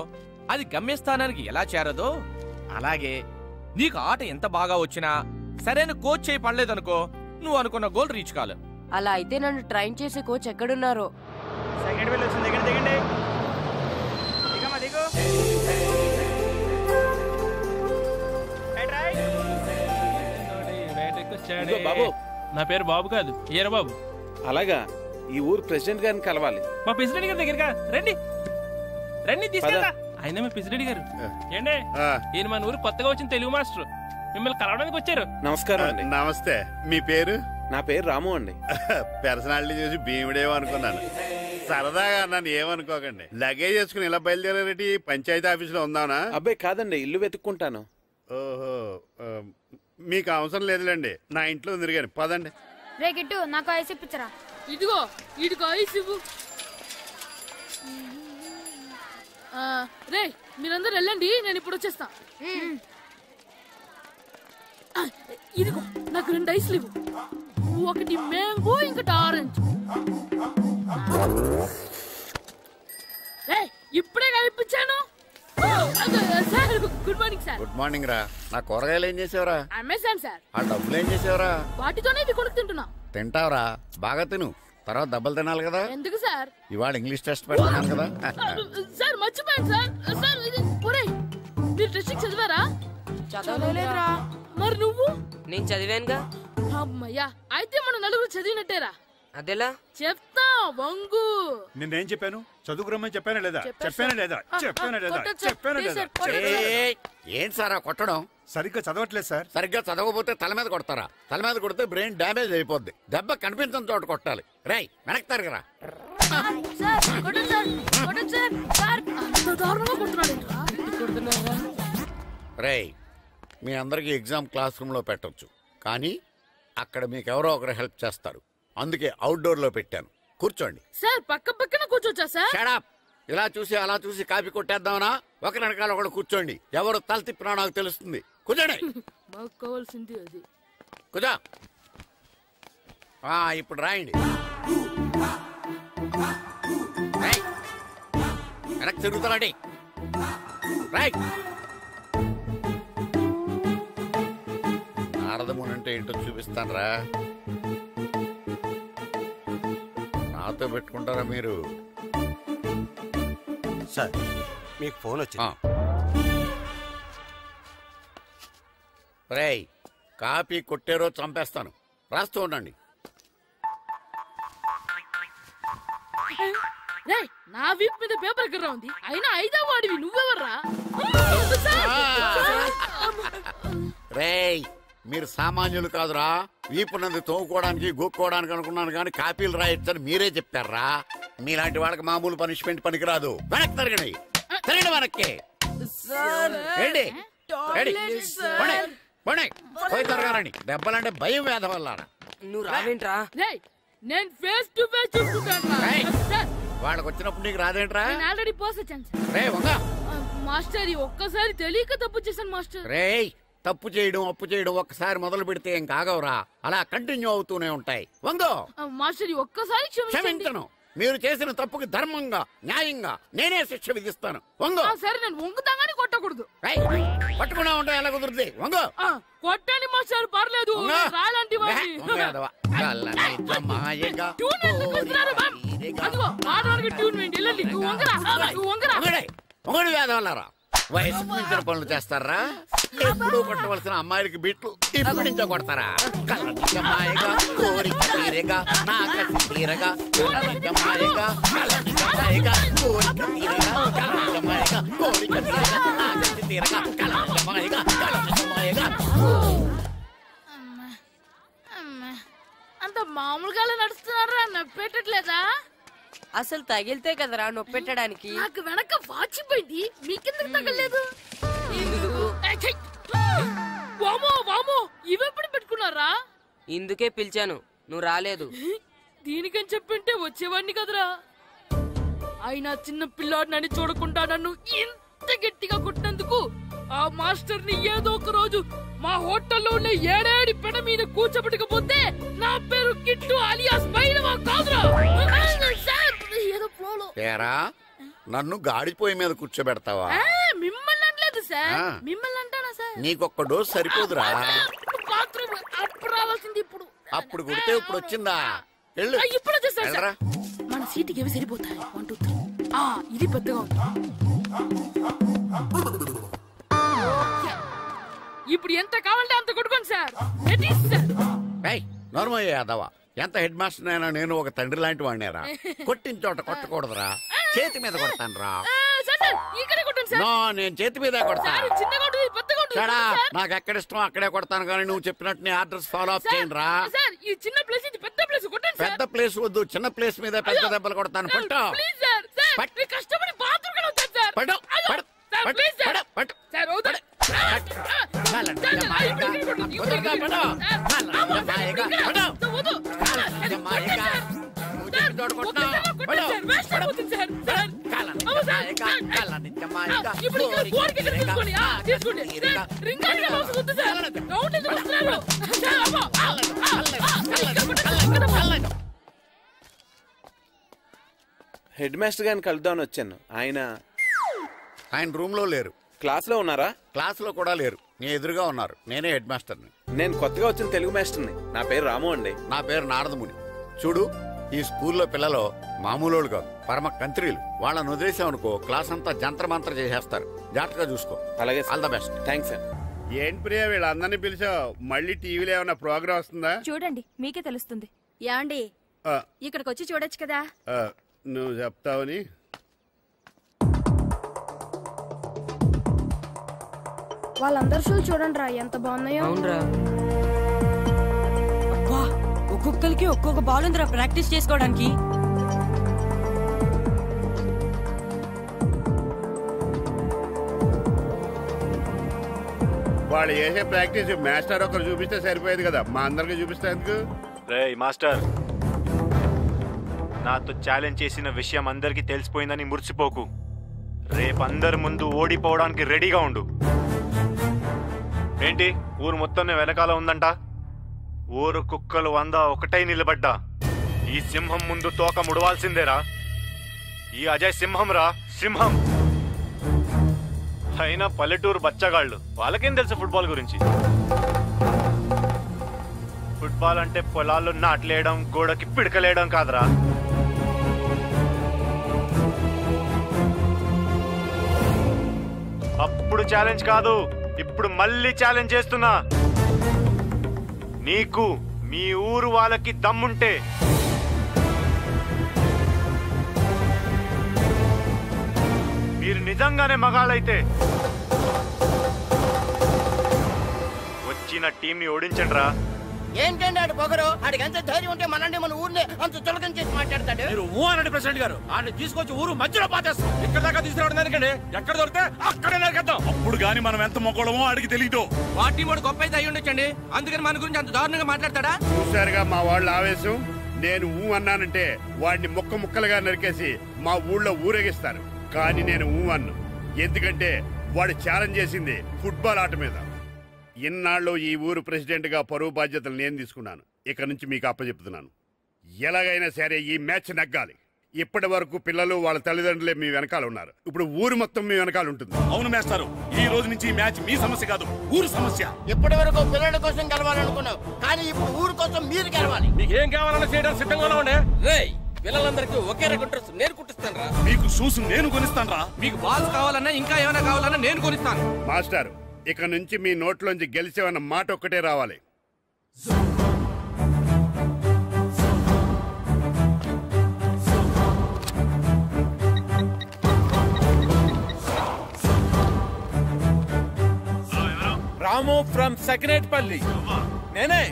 అది గమ్యస్థానానికి ఎలా చేరదో అలాగే నీకు ఆట ఎంత బాగా వచ్చినా సరైన కోచ్ చేయి పడలేదనుకో నువ్వు అనుకున్న గోల్ రీచ్ కాదు. అలా అయితే నన్ను ట్రైన్ చేసే కోచ్ ఎక్కడున్నారో. బాబు, నా పేరు బాబు కాదు, ఈయన బాబు. అలాగా, ఈ ఊరు ప్రెసిడెంట్ గారిని కలవాలి. మా ప్రెసిడెంట్ గారి దగ్గరగా రండి రండి తీసుకెళ్తా. ఆయన మీ ప్రెసిడెంట్ గారు ఏండే, ఈయన మన ఊరు కొత్తగా వచ్చిన తెలుగు మాస్టర్, మిమ్మల్ని కలవడానికి వచ్చారు. నమస్కారం అండి. నమస్తే. మీ పేరు? నా పేరు రాము అండి. పర్సనాలిటీ చూసి భీముడేమో అనుకున్నాను. సరదాగా నన్ను ఏమనుకోకండి. లగేజ్ చేసుకుని ఇలా బయలుదేరేటి పంచాయతీ ఆఫీసులో ఉందానా? అబ్బాయి కాదండి, ఇల్లు వెతుక్కుంటాను. ఓహో, మీకు అవసరం లేదులేండి, నా ఇంట్లో తిరిగాను. పదండి. రే గిట్టు, నాకు ఐస్ ఇప్పించరా. ఇదిగో వీడికి ఐస్ ఇవ్వు. రే మీరందరూ వెళ్ళండి, నేను ఇప్పుడు వచ్చేస్తా. ఇదిగో నాకు 2 ఐస్లు ఇవ్వు. ఒకటి మ్యాంగో, ఇంకటి ఆరెంజ్. ఇప్పుడే ఇప్పించాను. Good morning sir. Good morning రా. నా కూరగాయలు ఏం చేసేవరా? Amazon sir. ఆ డబ్బులు ఏం చేసేవరా? వాటితోనే ఇవి కొనుక్కు తింటున్నా. తింటావరా, బాగా తిను, తర్వాత దెబ్బలు తినాలి కదా. ఎందుకు సార్? ఇవాళ ఇంగ్లీష్ టెస్ట్ పెడతాను కదా. సార్ మర్చిపోయాను సార్. సార్ మీరు టెస్టింగ్ చదివారా? చదవలేదురా. మరి నువ్వు? నేను చదివానుగా. అమ్మయ్యా, అయితే మన నలుగురు చదివినట్టేరా. అదెలా? చెప్తా వంగు. నిన్నేం చెప్పాను? చదువుకురమ్మని చెప్పానా లేదా? చెప్పానా లేదా? చెప్పానా లేదా? చెప్పానా లేదా? ఏంటి సార్ కొట్టడం? సరిగ్గా చదవట్లేదు సార్. సరిగ్గా చదవకపోతే తల మీద కొడతారా? తల మీద కొడితే బ్రెయిన్ డ్యామేజ్ అయిపోద్ది. దెబ్బ కనిపించిన చోట కొట్టాలి. రై వెనక్కి తరగరా. రేయ్, మీ అందరికి ఎగ్జామ్ క్లాస్ రూమ్ లో పెట్టొచ్చు, కానీ అక్కడ మీకు ఎవరో ఒకరు హెల్ప్ చేస్తారు. అందుకే అవుట్డోర్ లో పెట్టాను. కూర్చోండి. సార్ పక్క పక్కన కూర్చోచ్చా సార్? Shut up. ఇలా చూసి అలా చూసి కాపీ కొట్టేద్దామనా? ఒకరి వెనకాల ఒకడు కూర్చోండి. ఎవరు తల తిప్పినా నాకు తెలుస్తుంది. కూర్చోండి. మాకు కావాల్సింది అది. కూర్చో. ఇప్పుడు రాయండి. వెనక్కి తిరుగుతానండి. రైట్. నారదముని అంటే ఏంటో చూపిస్తాను రా. నాతో పెట్టుకుంటారా మీరు? సార్ మీకు ఫోన్ వచ్చింది. రేయ్, కాపీ కొట్టారో చంపేస్తాను. రాస్తూ ఉండండి. నా వీప్ మీద పేపర్ కర్ర ఉంది, అయినా 5వ వాడివి నువ్వెవర్రా? రేయ్, మీరు సామాన్యులు కాదురా. వీపునంది తోముకోవడానికి గోక్కోవడానికి అనుకున్నాను కానీ కాపీలు రాయొచ్చని మీరే చెప్పారా. మీలాంటి వాళ్ళకి మామూలు పనిష్మెంట్ పనికిరాదు. వెనక్కి తిరగండి. తిరగండి వెనక్కి. పోయి తిరగారండి. దెబ్బలంటే భయం వేద వల్ల. నువ్వు రావేంట్రా? నేను ఫేస్ టు ఫేస్ చూసుకుంటాను. వాళ్ళకి వచ్చినప్పుడు నీకు రాదేంట్రా? నేను ఆల్రెడీ పోస్ వచ్చాను సార్. రే వంగా. మాస్టర్ ఒక్కసారి తెలియక తప్పు చేశాను మాస్టర్. రేయ్, తప్పు చేయడం అప్పు చేయడం ఒక్కసారి మొదలు పెడితే ఏం కాగవరా. అలా కంటిన్యూ అవుతూనే ఉంటాయి. వంగో. మాస్టర్ ఒక్కసారి క్షమించను. మీరు చేసిన తప్పుకి ధర్మంగా న్యాయంగా నేనే శిక్ష విధిస్తాను. వంగో. సరే, నేను వంగుతాగాని కొట్టకూడదు. పట్టుకున్నా ఉంటా ఎలా కుదురుతుంది? వంగో. కొట్టండి మాస్టర్, పర్లేదు. రాలంటి వేదవల్లారా. వయసు మించిన పనులు చేస్తారా? ఎప్పుడు కొట్టవలసిన అమ్మాయిలకి బిట్లు ఇప్పుడు నుంచో కొడతారా? కళ్ళనిజమాయగా కోరిక తీరగా నా కసి తీరగా కళ్ళనిజమాయగా కళ్ళనిజమాయగా కోరిక తీరగా కళ్ళనిజమాయగా కోరిక తీరగా నా కసి తీరగా కళ్ళనిజమాయగా కళ్ళనిజమాయగా. అంత మామూలుగా నడుస్తున్నారా? నొప్పెట్టట్లేదా? అసలు తగిలితే కదరా నొప్పెట్టడానికి. నాకు వెనక వాచిపోయింది, మీకెందుకు తగలేదు? వామో వామో, ఇవెప్పుడు పెట్టుకున్నారా? ఇందుకే పిలిచాను, నువ్వు రాలేదు. దీనికని చెప్పింటే వచ్చేవాడిని కదరా. అయినా చిన్న పిల్లాడినని చూడకుండా నన్ను ఇంత గట్టిగా కొట్టినందుకు ఆ మాస్టర్ ని ఏదో ఒక రోజు మా హోటల్లో ఉన్న 7 పెడ మీద కూర్చోబెట్టకపోతే నా పేరు కిట్టు అలియాస్ బైరవా కాదురా. ఏదో ఫ్లోలో. ఏరా, నన్ను గాడిపోయి మీద కూర్చోబెడతావా? మిమ్మల్ని అనలేదు సార్. మిమ్మల్ని అంటానా సార్? నీకొక్క డోసు సరిపోదురా. బాత్రూమ్ అప్పుడు రావాల్సింది ఇప్పుడు. అప్పుడు కొడితే ఇప్పుడు వచ్చిందా? ఇప్పుడు వచ్చేసారా? మన సీటుకి ఏవి సరిపోతాయి? 1 2 3. ఇది పెద్దగా ఉంది. ఇప్పుడు ఎంత కావాలంటే అంత కొట్టుకోండి సార్. నోర్మల్ యాదవ, ఎంత హెడ్ మాస్టర్ అయినా నేను ఒక తండ్రి లాంటి వాడినేరా. కొట్టిన చోట కొట్టకూడదురా, చేతి మీద కొడతాను రా. నేను చేతి మీద కొడతా. నాకు ఎక్కడ ఇష్టం అక్కడే కొడతాను కానీ నువ్వు చెప్పినట్టు నీ ఆర్డర్స్ ఫాలో అప్ చేయండి రా. పెద్ద ప్లేస్ వద్దు, చిన్న ప్లేస్ మీద పెద్ద దెబ్బలు కొడతాను. పట్టు హెడ్ మాస్టర్ గారిని కలుద్దామని వచ్చాను. ఆయన రూమ్ లో లేరు. క్లాస్ లో ఉన్నారా? క్లాస్ లో కూడా లేరు, నీ ఎదురుగా ఉన్నారు. నేనే హెడ్ మాస్టర్ని. నేను కొత్తగా వచ్చిన తెలుగు మాస్టర్ని. నా పేరు రాము అండి. నా పేరు నారదముని. చూడు, ఈ స్కూల్లో పిల్లలు మామూలు కాదు, పరమ కంత్రీలు. వాళ్ళని వదిలేసామనుకో క్లాస్ అంతా జంత్ర మంత్ర చేసేస్తారు. జాగ్రత్తగా చూసుకో. అలాగే, all the best. Thanks sir. ఏంటి ప్రియా, వీళ్ళందరినీ పిలిచావు? మళ్ళీ టీవీలో ఏమైనా ప్రోగ్రామ్ వస్తుందా? చూడండి, మీకే తెలుస్తుంది. యాండి, ఇక్కడికి వచ్చి చూడొచ్చు కదా. నువ్వు చెప్తావని. వాళ్ళందరూ షూలు చూడండి రా, ఎంత బాగున్నాయో. ఒక్కొక్కరికి ఒక్కొక్క బాల్ ఉందిరా ప్రాక్టీస్ చేసుకోవడానికి. వాళ్ళు చేసే ప్రాక్టీస్ మాస్టర్ ఒకరు చూపిస్తే సరిపోయేది కదా, మా అందరికి చూపిస్తే ఎందుకు? రేయ్ మాస్టర్, నాతో ఛాలెంజ్ చేసిన విషయం అందరికీ తెలిసిపోయిందని మురిసిపోకు. రేపు అందరి ముందు ఓడిపోవడానికి రెడీగా ఉండు. ఏంటి ఊరు మొత్తం వెనకాల ఉందంట? ఊరు కుక్కలు 100 ఒకటై నిలబడ్డా ఈ సింహం ముందు తోక ముడవాల్సిందేరా. ఈ అజయ్ సింహం రా, సింహం. అయినా పల్లెటూరు బచ్చగాళ్ళు, వాళ్ళకేం తెలుసు ఫుట్బాల్ గురించి? ఫుట్బాల్ అంటే పొలాల్లో నాట్లేయడం, గోడకి పిడకలేయడం కాదురా. అప్పుడు ఛాలెంజ్ కాదు, ఇప్పుడు మళ్ళీ ఛాలెంజ్ చేస్తున్నా. నీకు మీ ఊరు వాళ్ళకి దమ్ముంటే మీరు నిజంగానే మగాళ్ళైతే వచ్చిన టీంని ఓడించండి రా. ఏంటండి ఆడు పొగరు? ఆడికి ఎంత ధైర్యం ఉంటే మనండి మన ఊరిని అంత చులకం చేసి మాట్లాడతాడు. మీరు ఊ అనండి ప్రెసిడెంట్ గారు. ఆయన తీసుకొచ్చి ఊరు మధ్యలో పాతేస్తాం. ఇక్కడ దాకా తీసుకురావడం దానికండి, ఎక్కడ దొరికితే అక్కడే నరికేద్దాం. అప్పుడు గాని మనం ఎంత మొక్కడమో ఆడికి తెలియదు. వాటి వాడు గొప్ప అయితే అయ్యి ఉండొచ్చండి, అందుకని మన గురించి అంత దారుణంగా మాట్లాడతాడా? చూశారుగా మా వాళ్ళ ఆవేశం. నేను ఊ అన్నానంటే వాడిని ముక్క ముక్కలుగా నరికేసి మా ఊళ్ళో ఊరేగిస్తారు. కానీ నేను ఊ అన్ను, ఎందుకంటే వాడు ఛాలెంజ్ చేసింది ఫుట్బాల్ ఆట మీద. ఇన్నాళ్ళు ఈ ఊరు ప్రెసిడెంట్ గా పరువు బాధ్యతలు నేను తీసుకున్నాను. ఇక నుంచి మీకు అప్పచెప్తున్నాను, ఎలాగైనా సరే ఈ మ్యాచ్ నగ్గాలి. ఇప్పటి వరకు పిల్లలు వాళ్ళ తల్లిదండ్రులే మీ వెనకాల ఉన్నారు, ఇప్పుడు ఊరు మొత్తం మీ వెనకాల ఉంటుంది. అవును మేస్తారు, ఈ రోజు నుంచి ఈ మ్యాచ్ మీ సమస్య కాదు, ఊరు సమస్య. ఇప్పటి వరకు పిల్లల కోసం గెలవాలనుకున్నావు, కానీ ఇప్పుడు ఊరు కోసం మీరు గెలవాలి. మీకు ఏం కావాలన్నా చేయడానికి సిద్ధంగా ఉండే. రేయ్, పిల్లలందరికీ ఒకే రకం డ్రెస్ నేను కుట్టిస్తాను రా. మీకు షూస్ నేను కొనిస్తాను రా. మీకు బాల్స్ కావాలన్నా ఇంకా ఏమైనా కావాలన్నా నేను కొనిస్తాను. మాస్టర్, ఇక నుంచి మీ నోట్లోంచి గెలిచేవన్న మాట ఒక్కటే రావాలి. రాము ఫ్రమ్ సకినేట్పల్లి. నేనే.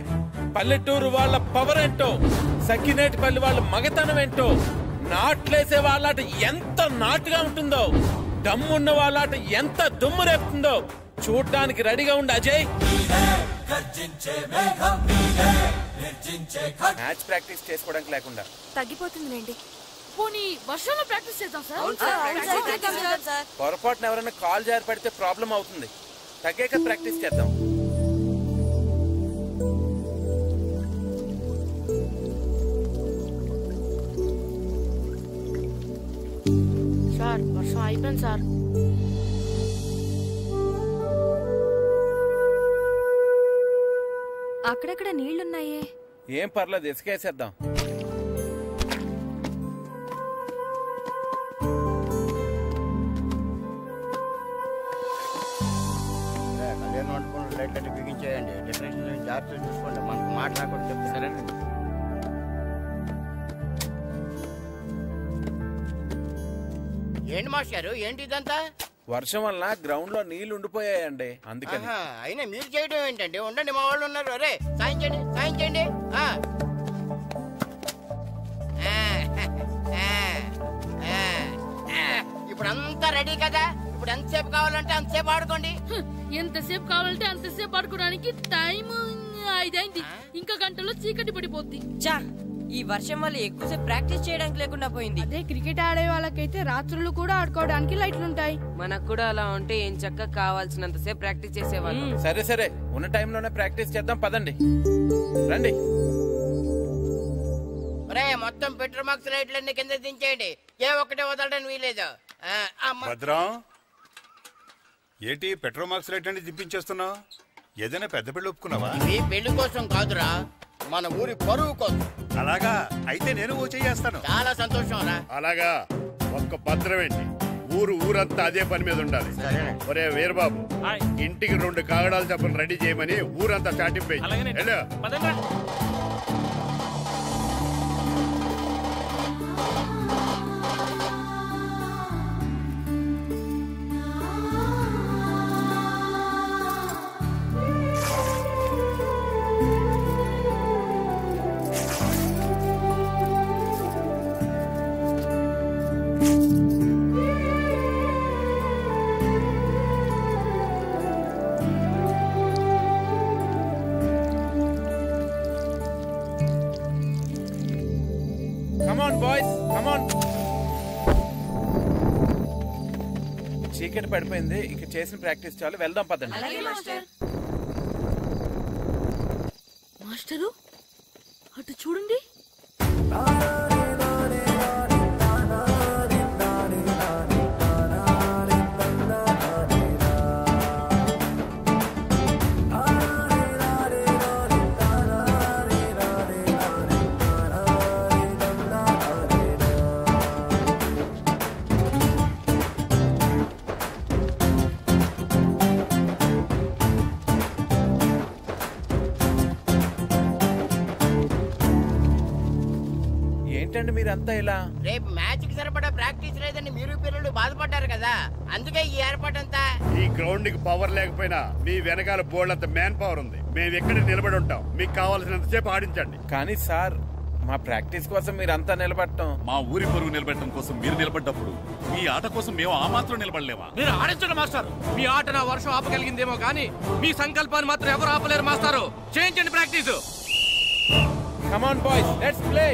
పల్లెటూరు వాళ్ళ పవర్ ఏంటో, సకినేట్పల్లి వాళ్ళ మగతనం ఏంటో, నాట్లేసే వాళ్ళట ఎంత నాటుగా ఉంటుందో, దమ్మున్న వాళ్ళట ఎంత దుమ్ము రేపుతుందో చూడ్డానికి రెడీగా ఉండి అజయ్. మ్యాచ్ ప్రాక్టీస్ చేసుకోవడానికి లేకుండా తగ్గిపోతుందిలేండి. పోనీ వర్షంలో ప్రాక్టీస్ చేద్దాం సార్. పొరపాటున ఎవరైనా కాల్ జారి పడితే ప్రాబ్లం అవుతుంది. తగ్గాక ప్రాక్టీస్ చేద్దాం. సార్ వర్షం అయిపోయింది సార్. అక్కడక్కడ నీళ్లున్నాయే. ఏం పర్లేదు, ఇసుకేసేద్దాం. కళ్యాణ మండపంలో లైట్ అన్ని బిగించేయండి. డెకరేషన్ జాగ్రత్తగా చూసుకోండి, మనకు మాట్లాడకూడదు చెప్తే. సరేనండి. ఏంటి మాస్టారు, ఏంటి ఇదంతా? వర్షం వల్ల గ్రౌండ్ లో నీళ్లు ఉండిపోయాయండి, అందుకని. అయినా మీరు చేయడం ఏంటండి? ఉండండి, మా వాళ్ళు ఉన్నారు. అరే సాయం చేయండి, సాయం చేయండి. ఇప్పుడు అంతా రెడీ కదా? ఇప్పుడు ఎంతసేపు కావాలంటే అంతసేపు ఆడుకోండి. ఎంతసేపు కావాలంటే అంతసేపు ఆడుకోవడానికి టైం 5 అయింది. ఇంకా గంటలో చీకటి పడిపోద్ది. చా, ఈ వర్షం వల్ల ఎక్కువసేపు ప్రాక్టీస్ చేయడానికి లేకుండా పోయింది. అదే క్రికెట్ ఆడే వాళ్ళకైతే రాత్రులు కూడా ఆడుకోవడానికి లైట్లుంటాయి. మనకు కూడా అలా ఉంటే ఏం చక్కగా కావాల్సినంతసేపు ప్రాక్టీస్ చేసేవాళ్ళం. సరే సరే, ఉన్న టైంలోనే ప్రాక్టీస్ చేద్దాం, పదండి. రండి. మొత్తం పెట్రోల్ మార్క్స్ లైట్లన్నీ కింద దించేయండి, ఏ ఒక్కటే వదలడానికి వీలేదు. భద్రం, ఏంటి పెట్రోల్ మార్క్స్ లైట్ అంటే దింపించేస్తున్నావు? ఏదైనా పెద్ద పెళ్లి ఒప్పుకున్నావా? ఇది పెళ్లి కోసం కాదురా, మన ఊరి పరువు కోసం. అలాగా అయితే నేను ఓ చేస్తాను. చాలా సంతోషం రా. అలాగా, ఒక్క భద్రమేంటి, ఊరంతా అదే పని మీద ఉండాలి. ఒరే వీరబాబు, ఇంటికి 2 కాగడాలు చెప్పని రెడీ చేయమని ఊరంతా చాటింపేయి. చీకటి పడిపోయింది, ఇక చేసిన ప్రాక్టీస్ చాలు, వెళ్దాం పదండి. మాస్టరు అటు చూడండి. మీరంతా ఇలా రేపు మ్యాచ్ కి సరిపడా ప్రాక్టీస్ లేదని మీరు పిల్లలు బాధపడ్డారు కదా, అందుకే ఈ ఏర్పాటంతా. ఈ గ్రౌండ్ కి పవర్ లేకపోయినా మీ వెనకాల బోర్డు అంత మ్యాన్ పవర్ ఉంది. మేము ఎక్కడ నిలబడి ఉంటాం, మీకు కావాల్సినంతసేపు ఆడించండి. కానీ సార్, మా ప్రాక్టీస్ కోసం మీరంతా నిలబడటం, మా ఊరి పరువు నిలబెట్టడం కోసం మీరు నిలబడ్డప్పుడు మీ ఆట కోసం మేము ఆ మాత్రం నిలబడలేవా? మీరు ఆడించండి మాస్టర్. మీ ఆట నా వర్షం ఆపగలిగిందేమో కానీ మీ సంకల్పాన్ని మాత్రం ఎవరు ఆపలేరు మాస్టారు. చేయించండి practice. Come on boys, let's play.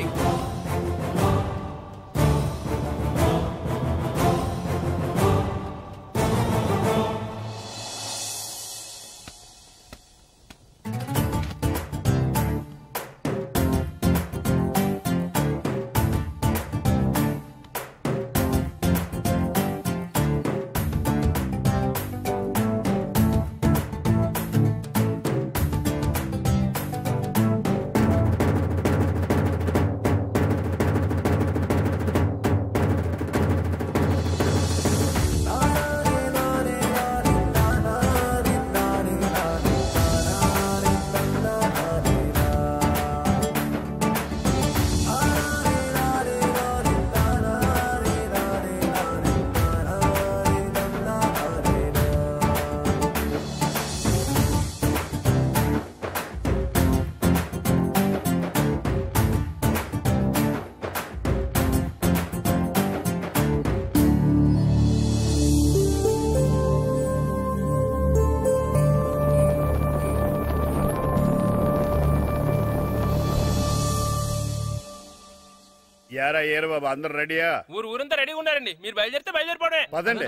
యారా ఏరు బాబా, అందరు రెడీయా? ఊరంతా రెడీగా ఉన్నారండి. మీరు బయలుదేరితే బయలుదేరిపోవడమే. పదండి.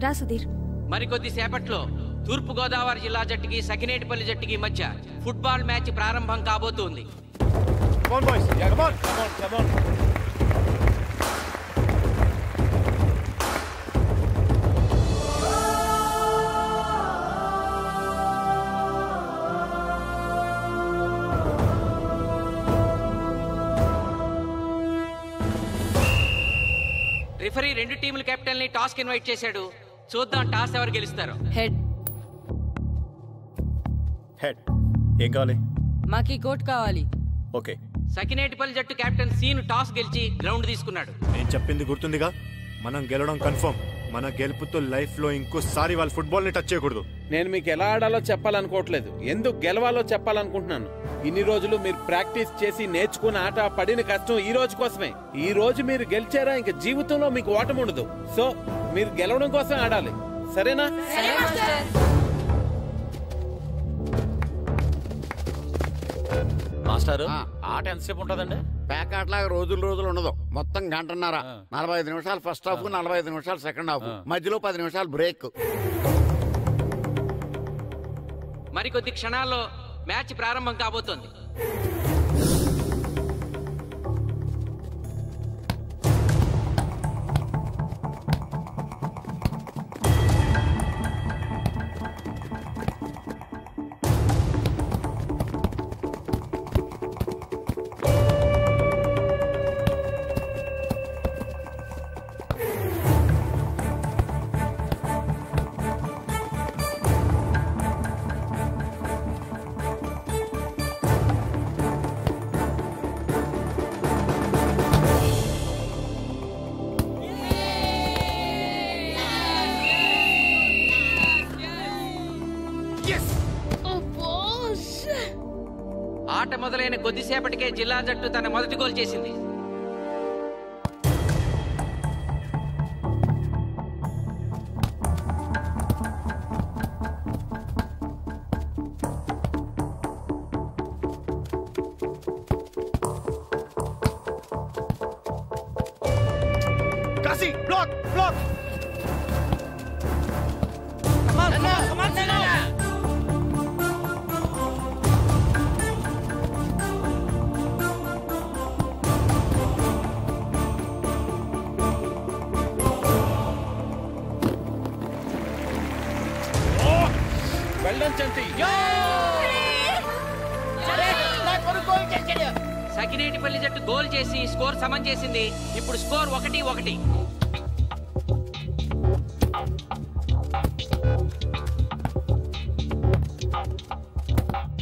రా సుధీర్. మరికొద్ది సేపట్లో తూర్పు గోదావరి జిల్లా జట్టుకి సకినేటిపల్లి జట్టుకి మధ్య ఫుట్బాల్ మ్యాచ్ ప్రారంభం కాబోతుంది. రిఫరీ రెండు టీముల కెప్టెన్ ని టాస్ కి ఇన్వైట్ చేశాడు. చూద్దాం టాస్ ఎవరు గెలుస్తారు. హెడ్. హెడ్. ఏం కావాలి? మాకి కోట్ కావాలి. ఓకే. సకినేటిపల్లి జట్టు కెప్టెన్ సీను టాస్ గెలిచి గ్రౌండ్ తీసుకున్నాడు. నేను చెప్పింది గుర్తుందిగా, మనం గెలవడం కన్ఫర్మ్. మన గెలుపుతో లైఫ్ లో ఇంకోసారి వాళ్ళ ఫుట్బాల్ ని టచ్ చేయకూడదు. నేను మీకు ఎలా ఆడాలో చెప్పాలనుకోవట్లేదు, ఎందుకు గెలవాలో చెప్పాలనుకుంటున్నాను. ఇన్ని రోజులు మీరు ప్రాక్టీస్ చేసి నేర్చుకున్న ఆట పడిన కష్టం ఈ రోజు కోసమే. ఈ రోజు మీరు గెలిచారా, ఇంక జీవితంలో మీకు ఓటమి ఉండదు. సో మీరు గెలవడం కోసం ఆడాలి, సరేనా? మాస్టర్, ఆట ఎంతసేపు ఉంటుందండి? పేకాట్లాగా రోజులు ఉండదు. మొత్తం గంటన్నర. 45 నిమిషాలు ఫస్ట్ హాఫ్, 45 నిమిషాలు సెకండ్ హాఫ్, మధ్యలో 10 నిమిషాలు బ్రేక్. మరికొద్ది క్షణాల్లో మ్యాచ్ ప్రారంభం కాబోతోంది. ఆట మొదలైన కొద్దిసేపటికే జిల్లా జట్టు తన మొదటి గోల్ చేసింది. Block block. వెళ్ళం చంటి. సకినేటిపల్లి జట్టు గోల్ చేసి స్కోర్ సమం చేసింది. ఇప్పుడు స్కోర్ 1-1.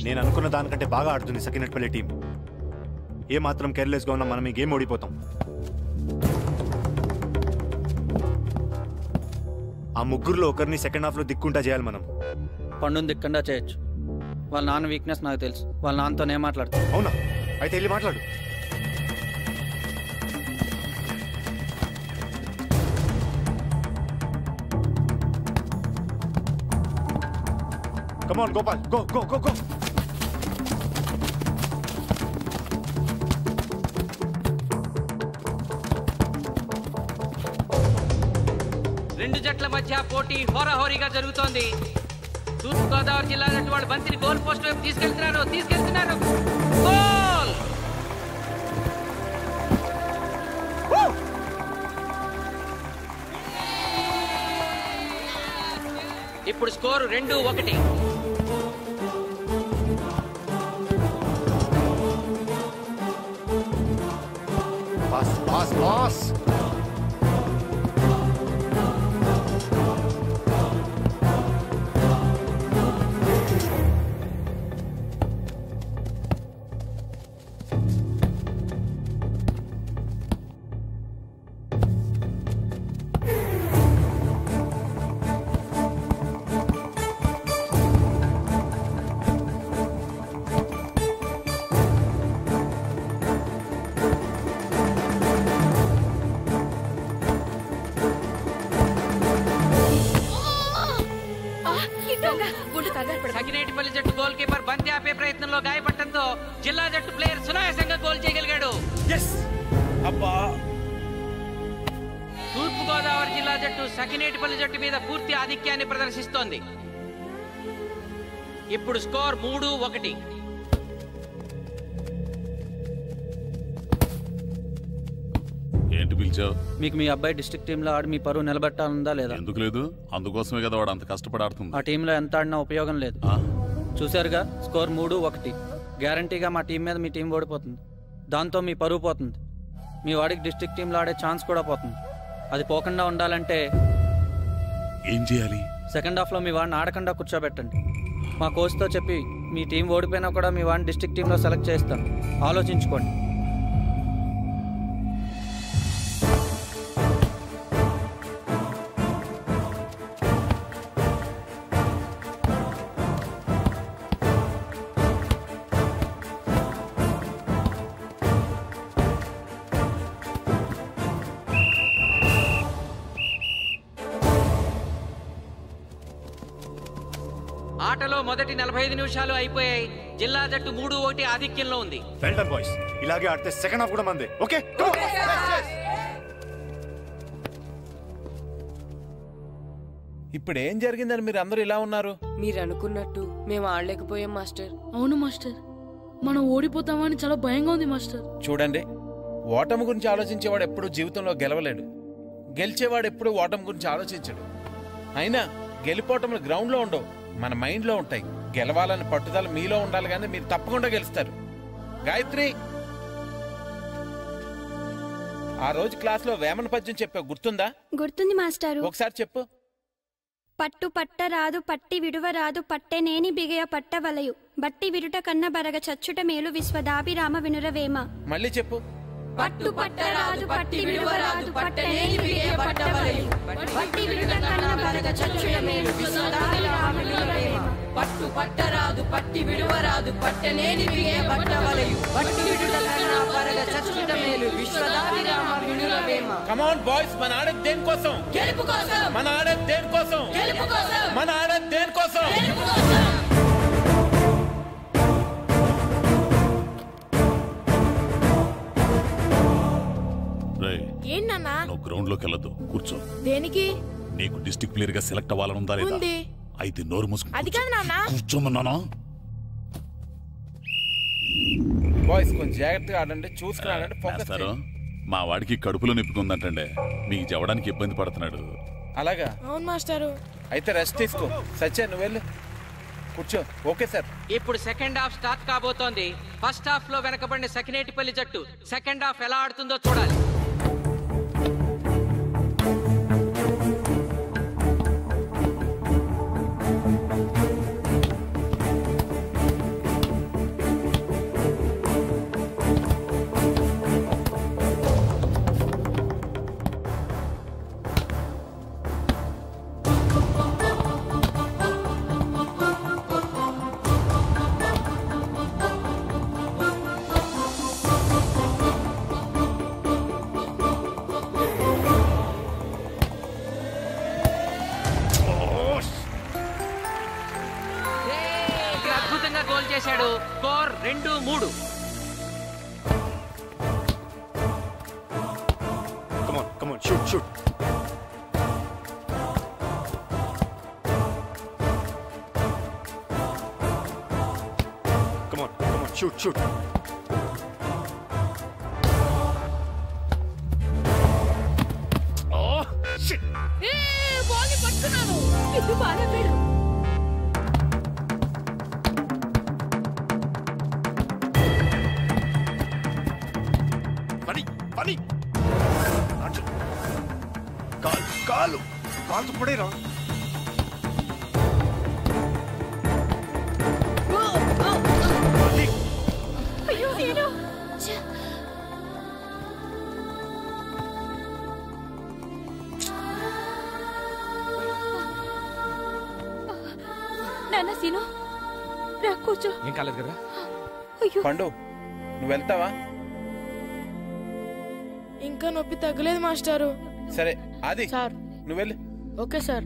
నేను అనుకున్న దానికంటే బాగా ఆడుతుంది సకినేటిపల్లి టీం. ఏ మాత్రం కేర్లెస్గా ఉన్నా మనం ఈ గేమ్ ఓడిపోతాం. ఆ ముగ్గురులో ఒకరిని సెకండ్ హాఫ్ లో దిక్కుంటా చేయాలి మనం. పండుని దిక్కుండా చేయొచ్చు. వాళ్ళ నాన్న వీక్నెస్ నాకు తెలుసు. వాళ్ళ నాన్నతో నేను మాట్లాడతాను. అవునా? అయితే వెళ్ళి మాట్లాడు. Come on, Gopal. Go, go, go, go. రెండు జట్ల మధ్య పోటీ హోరాహోరీగా జరుగుతోంది. తూర్పుగోదావరి జిల్లా జట్టు వాళ్ళు బంతిని గోల్ పోస్ట్ వైపు తీసుకెళ్తున్నారు. గోల్! ఇప్పుడు score 2-1. Pass pass pass. Sakinetipalli జట్టు గోల్ కీపర్ బంతి ఆపే ప్రయత్నంలో గాయపడటంతో జిల్లా జట్టు ప్లేయర్ సునాయాసంగా గోల్ చేయగలిగాడు. తూర్పుగోదావరి జిల్లా జట్టు సకినేటిపల్లి జట్టు మీద పూర్తి ఆధిక్యాన్ని ప్రదర్శిస్తోంది. ఇప్పుడు స్కోర్ 3-1. ఏంటి పిలిచావు? మీకు మీ అబ్బాయి డిస్ట్రిక్ట్ టీంలో ఆడి మీ పరువు నిలబెట్టాలందా లేదా? ఎందుకు లేదు? అందుకోసమే కదా వాడు అంత కష్టపడి ఆడుతుంది. ఆ టీంలో ఎంత ఆడినా ఉపయోగం లేదు. చూశారుగా, స్కోర్ 3-1. గ్యారంటీగా మా టీం మీద మీ టీం ఓడిపోతుంది. దాంతో మీ పరువు పోతుంది. మీ వాడికి డిస్ట్రిక్ట్ టీంలో ఆడే ఛాన్స్ కూడా పోతుంది. అది పోకుండా ఉండాలంటే ఏం చేయాలి? సెకండ్ హాఫ్లో మీ వాడిని ఆడకుండా కూర్చోబెట్టండి. మా కోచ్తో చెప్పి మీ టీం ఓడిపోయినా కూడా మీ వాడిని డిస్ట్రిక్ట్ టీంలో సెలెక్ట్ చేస్తాం. ఆలోచించుకోండి. ఆటలో మొదటి 45 నిమిషాలు అయిపోయాయి. జిల్లా జట్టు 3-1 ఆధిక్యంలో ఉంది. Well done boys. ఇలాగే ఆడితే సెకండ్ హాఫ్ కూడా మందే. ఓకే? ఇప్పుడు ఏం జరిగిందని మీరు అందరూ ఇలా ఉన్నారు? మీరు అనుకున్నట్టు మేము ఆడలేకపోయాం మాస్టర్. అవును మాస్టర్, మనం ఓడిపోతామని చాలా భయంగా ఉంది మాస్టర్. చూడండి, ఓటమి గురించి ఆలోచించేవాడు ఎప్పుడు జీవితంలో గెలవలేడు. గెలిచేవాడు ఎప్పుడు ఓటమి గురించి ఆలోచించడు. అయినా గెలిపోవటంలో గ్రౌండ్లో ఉండవు, మన మైండ్లో ఉంటాయి. గెలవాలని పట్టుదల మీలో ఉండాలి, కానీ మీరు తప్పకుండా గెలుస్తారు. గాయత్రి, ఆ రోజు క్లాస్లో వేమన పద్యం చెప్పావు, గుర్తుందా? గుర్తుంది మాస్టారు. ఒకసారి చెప్పు. పట్టు పట్టరాదు పట్టి విడువరాదు పట్టెనేని బిగయ పట్టవలయు బట్టి విడుట కన్న బరగ చచ్చుట మేలు విశ్వదాభిరామ వినురవేమ. మళ్ళీ చెప్పు. పట్టు పట్టరాదు పట్టి విడువరాదు పట్టెనేని బిగయ పట్టవలయు బట్టి విడుట కన్న బరగ చచ్చుట మేలు విశ్వదాభిరామ వినురవేమ. పట్టు పట్టరాదు పట్టి విడువరాదు పట్టెనేని బిగయ పట్టవలయు బట్టి విడుట కన్న బరగ చచ్చుట మేలు విశ్వదాభిరామ వినురవేమ. కమ్ ఆన్ బాయ్స్, మన ఆడేది దేనికోసం? గెలుపు కోసం. మన ఆడేది దేనికోసం? గెలుపు కోసం. మన ఆడేది దేనికోసం? గెలుపు కోసం. ఏం నాన్న నువ్వు గ్రౌండ్ లోకి వెళ్ళదు, కూర్చో. దేనికి? నీకు డిస్ట్రిక్ట్ ప్లేయర్ గా సెలెక్ట్ అవ్వాలని ఉందా లేదా? ఉంది. అయితే నోరు మూసుకు అది కాదు నాన్న. కూర్చోమన్నానా? బాయ్స్ కొంచెం జాగ్రత్తగా ఆడండి, చూసుకుని ఆడండి, ఫోకస్ చేయండి. మా వాడికి కడుపులో నొప్పుకుందంటండే, మీకు చెప్పడానికి ఇబ్బంది పడుతున్నాడు. అలాగా? అవును మాస్టారు. అయితే రెస్ట్ తీసుకో. సత్య నువ్వు వెళ్ళు, కూర్చో. Okay sir. ఇప్పుడు సెకండ్ హాఫ్ స్టార్ట్ కాబోతోంది. ఫస్ట్ హాఫ్ లో వెనకబడిన సకినేటిపల్లి జట్టు సెకండ్ హాఫ్ ఎలా ఆడుతుందో చూడాలి. అద్భుతంగా గోల్ చేశాడు. Score 2-3. Come on, shoot. Come on, shoot. Oh, shit. Ball పట్టుకున్నాను. ఇది బాగా వీడు. పని కాలు పడేరా. అయ్యో నేను నాన్న సీను రా కూర్చో. ఏం కాలేదు కదా? అయ్యో పండు నువ్వు వెళ్తావా? ఇంకా నొప్పి తగ్గలేదు మాస్టారు. సరే ఆది సార్ నువ్వు వెళ్ళు. Okay sir.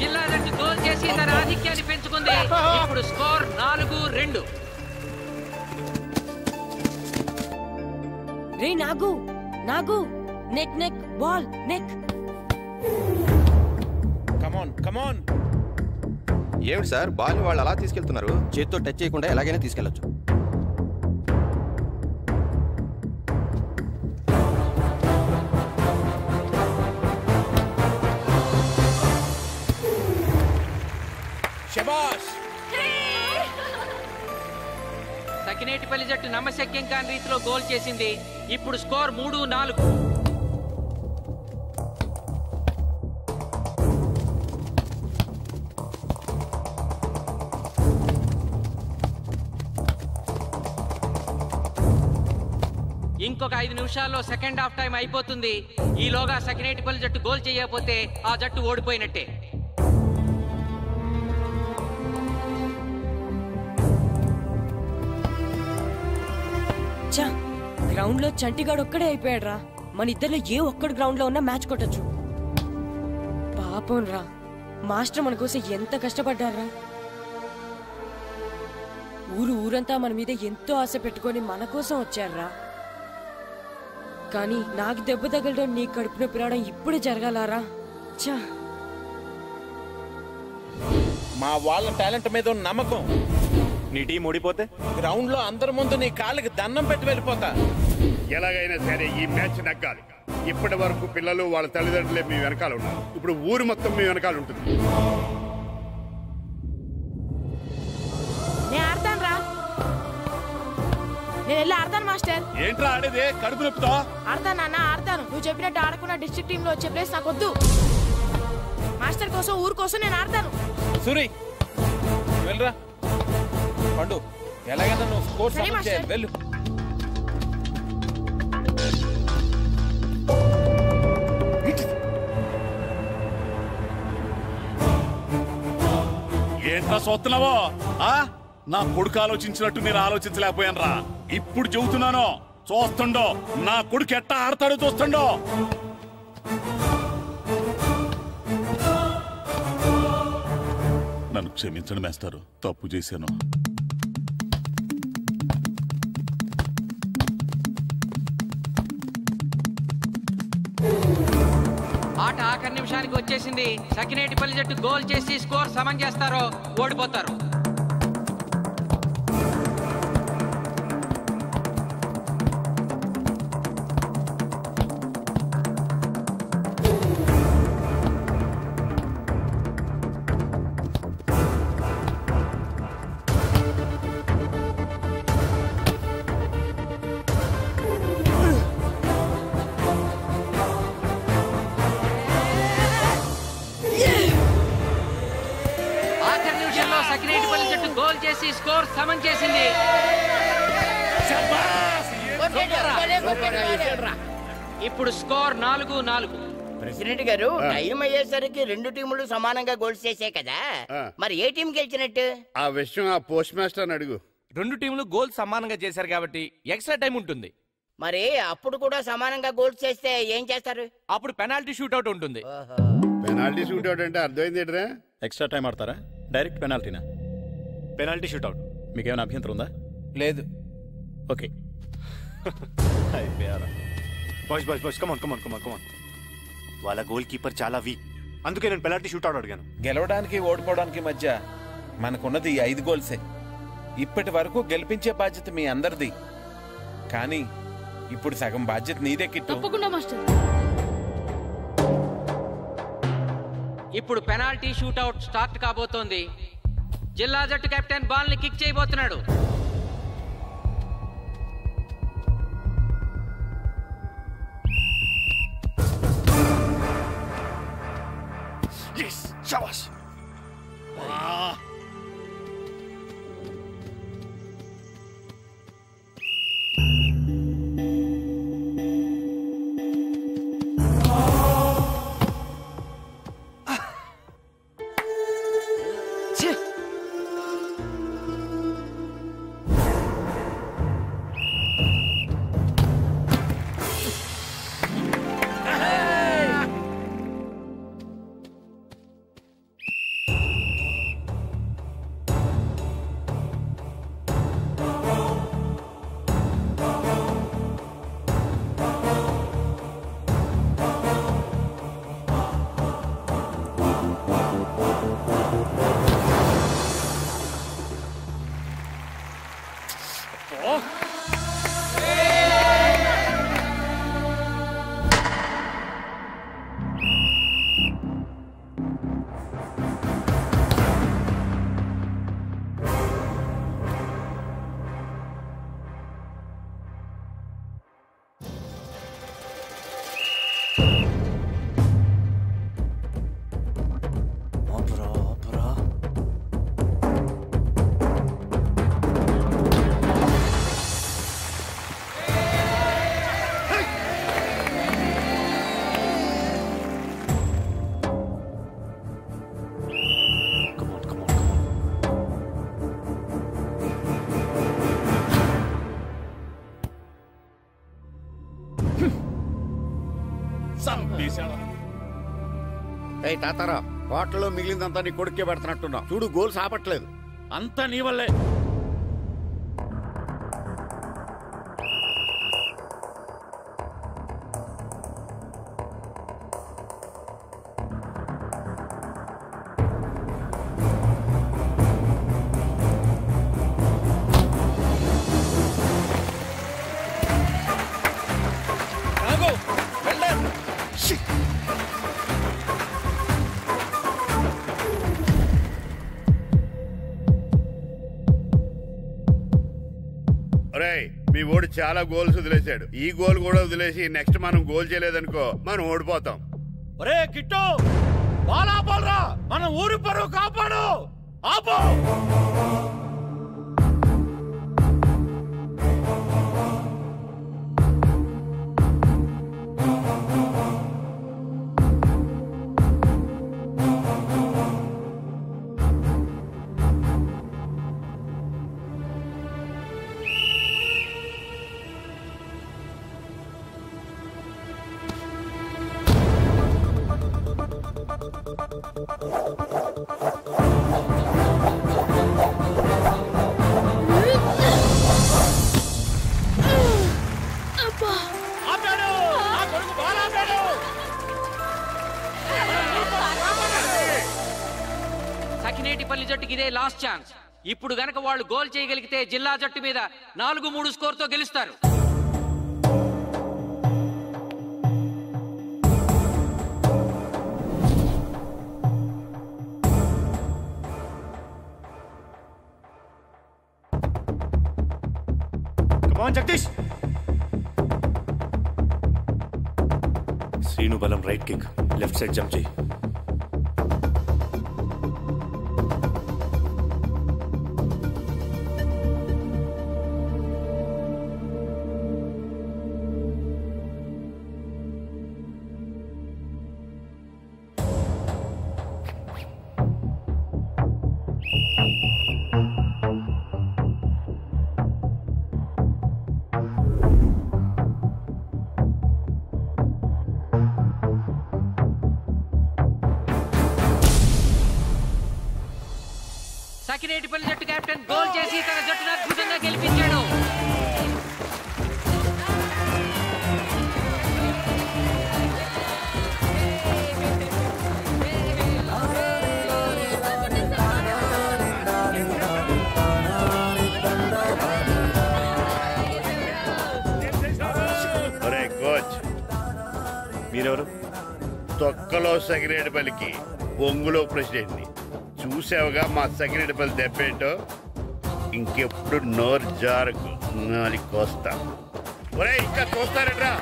జిల్లా జట్టు గోల్ చేసి తన ఆధిక్యాన్ని పెంచుకుంది. ఇప్పుడు స్కోర్ 4-2. రే నాగు నెక్ బాల్ నెక్. కమాన్. ఏమిటి సార్ బాల్ వాళ్ళు అలా తీసుకెళ్తున్నారు? చేత్తో టచ్ చేయకుండా ఎలాగైనా తీసుకెళ్లొచ్చు. శబాష్. సకినేటిపల్లి జట్టు నమ్మశక్యం కాని రీతిలో గోల్ చేసింది. ఇప్పుడు స్కోర్ 3-4. ఇంకొక 5 నిమిషాల్లో సెకండ్ హాఫ్ టైం అయిపోతుంది. ఈలోగా సకినేటిపల్లి జట్టు గోల్ చేయకపోతే ఆ జట్టు ఓడిపోయినట్టే. గ్రౌండ్ లో చంటిగాడు ఒక్కడే అయిపోయాడు రా. మన ఇద్దరిలో ఏ ఒక్కడు గ్రౌండ్ లో ఉన్నా మ్యాచ్ కొట్టచ్చు. పాపం రా, మాస్టర్ మన కోసం ఎంత కష్టపడ్డారా. ఊరంతా మన మీద ఎంతో ఆశ పెట్టుకొని మన కోసం వచ్చారా. కానీ నాకు దెబ్బ తగలడం, నీ కడుపు నొప్పి రావడం ఇప్పుడే జరగాలారా. చా, మా వాళ్ళ టాలెంట్ మీద ఉన్న నమ్మకం. నీ టీం ఓడిపోతే గ్రౌండ్ లో అందరి ముందు నీ కాళ్ళకి దండం పెట్టి వెళ్ళిపోతా. ఎలాగైనా సరే ఈ మ్యాచ్ నగ్గాలి. ఇప్పటి వరకు పిల్లలు వాళ్ళ తల్లిదండ్రులే మీ వెనకాల ఉన్నారు. ఇప్పుడు ఊరు మొత్తం మీ వెనకాల ఉంటుంది. నేను ఆడతాను రా. నేను వెళ్ళి ఆడతాను మాస్టర్. ఏంట్రా ఆడేది? కడుపు నొప్పుతో ఆడతాను నాన్న, ఆడతాను. నువ్వు చెప్పినట్టు ఆడకుండా డిస్ట్రిక్ట్ టీమ్ లో వచ్చే ప్లేస్ నాకు వద్దు. మాస్టర్ కోసం, ఊరు కోసం నేను ఆడతాను. సూరి వెళ్ళరా. పండు ఎలాగైనా నువ్వు స్కోర్ సపోర్ట్ చేయాలి. వెళ్ళు. ఏంట్రా చూస్తున్నావో? నా కొడుకు ఆలోచించినట్టు నేను ఆలోచించలేకపోయాను రా. ఇప్పుడు చెబుతున్నాను, చూస్తుండో నా కొడుకు ఎట్టా ఆడతాడో చూస్తుండో. నన్ను క్షమించండి మేస్టారు, తప్పు చేశాను. ఆట ఆఖరి నిమిషానికి వచ్చేసింది. సకినేటిపల్లి జట్టు గోల్ చేసి స్కోర్ సమం చేస్తారో ఓడిపోతారు. సకినేటిపల్లి జట్టు గోల్ చేసి స్కోర్ సమం చేసింది. ఇప్పుడు స్కోర్ 4-4. ప్రెసిడెంట్ గారు, టైం అయ్యేసరికి రెండు టీములు సమానంగా గోల్స్ చేసాయి కదా, మరి ఏ టీం గెలిచినట్టు? ఆ విషయం ఆ పోస్ట్ మాస్టర్ అడుగు. రెండు టీములు గోల్ సమానంగా చేశారు కాబట్టి ఎక్స్ట్రా టైం ఉంటుంది. మరి అప్పుడు కూడా సమానంగా గోల్స్ చేస్తే ఏం చేస్తారు? అప్పుడు పెనాల్టీ షూట్అవుట్ ఉంటుంది. పెనాల్టీ షూట్అవుట్ అంటే అర్థమైంది ఏంట్రా? ఎక్స్ట్రా టైం ఆడతారా, డైరెక్ట్ పెనాల్టీనా? Penalty shootout. మీకేమైనా అభ్యంతరం ఉందా? లేదు. Okay. Boys boys boys come on come on come on come on. వాళ్ళ గోల్ కీపర్ చాలా వీక్, అందుకే నేను పెనాల్టీ షూట్అవుట్ అడిగాను. గెలవడానికి ఓడిపోవడానికి మధ్య మనకున్నది 5 గోల్సే. ఇప్పటి వరకు గెలిపించే బాధ్యత మీ అందరిది, కానీ ఇప్పుడు సగం బాధ్యత నీదే కిట్టు. తప్పకుండా మాస్టర్. ఇప్పుడు పెనాల్టీ షూట్అవుట్ స్టార్ట్ కాబోతోంది. జిల్లా జట్టు కెప్టెన్ బాల్ ని కిక్ చేయబోతున్నాడు. ఏ తాతారా, హోటల్లో మిగిలిందంతా నీ కొడుకే పెడుతున్నట్టున్నావు. చూడు, గోల్స్ ఆపట్లేదు. అంతా నీ వల్లే. మీ ఓడి చాలా గోల్స్ వదిలేశాడు. ఈ గోల్ కూడా వదిలేసి నెక్స్ట్ మనం గోల్ చేయలేదనుకో మనం ఓడిపోతాం. ఒరే కిట్టు, బాల్ ఆపాలరా, మన ఊరి పరువు కాపాడు. ఆపో. సకినేటిపల్లి జట్టుకి ఇదే లాస్ట్ ఛాన్స్. ఇప్పుడు గనక వాళ్ళు గోల్ చేయగలిగితే జిల్లా జట్టు మీద 4-3 స్కోర్తో గెలుస్తారు. జగదీష్. శ్రీను బలం right kick, left side jump చేయి. సకినేటిపల్లి జట్టు కెప్టెన్ గోల్ చేసి తన జట్టును అద్భుతంగా గెలిపించాడు. కోచ్ మీరెవరు? తొక్కలో సకినేటిపల్లికి బొంగులో ప్రెసిడెంట్ని. చూసావుగా మా సకినేటిపల్లి దెబ్బేంటో. ఇంకెప్పుడు నోరు జారకు నాలికొస్తా. ఒరే ఇంకా చూస్తారట్రా,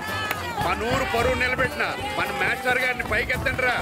మన ఊరు పరువు నిలబెట్టిన మన మాస్టర్ గారిని పైకెత్తండి రా.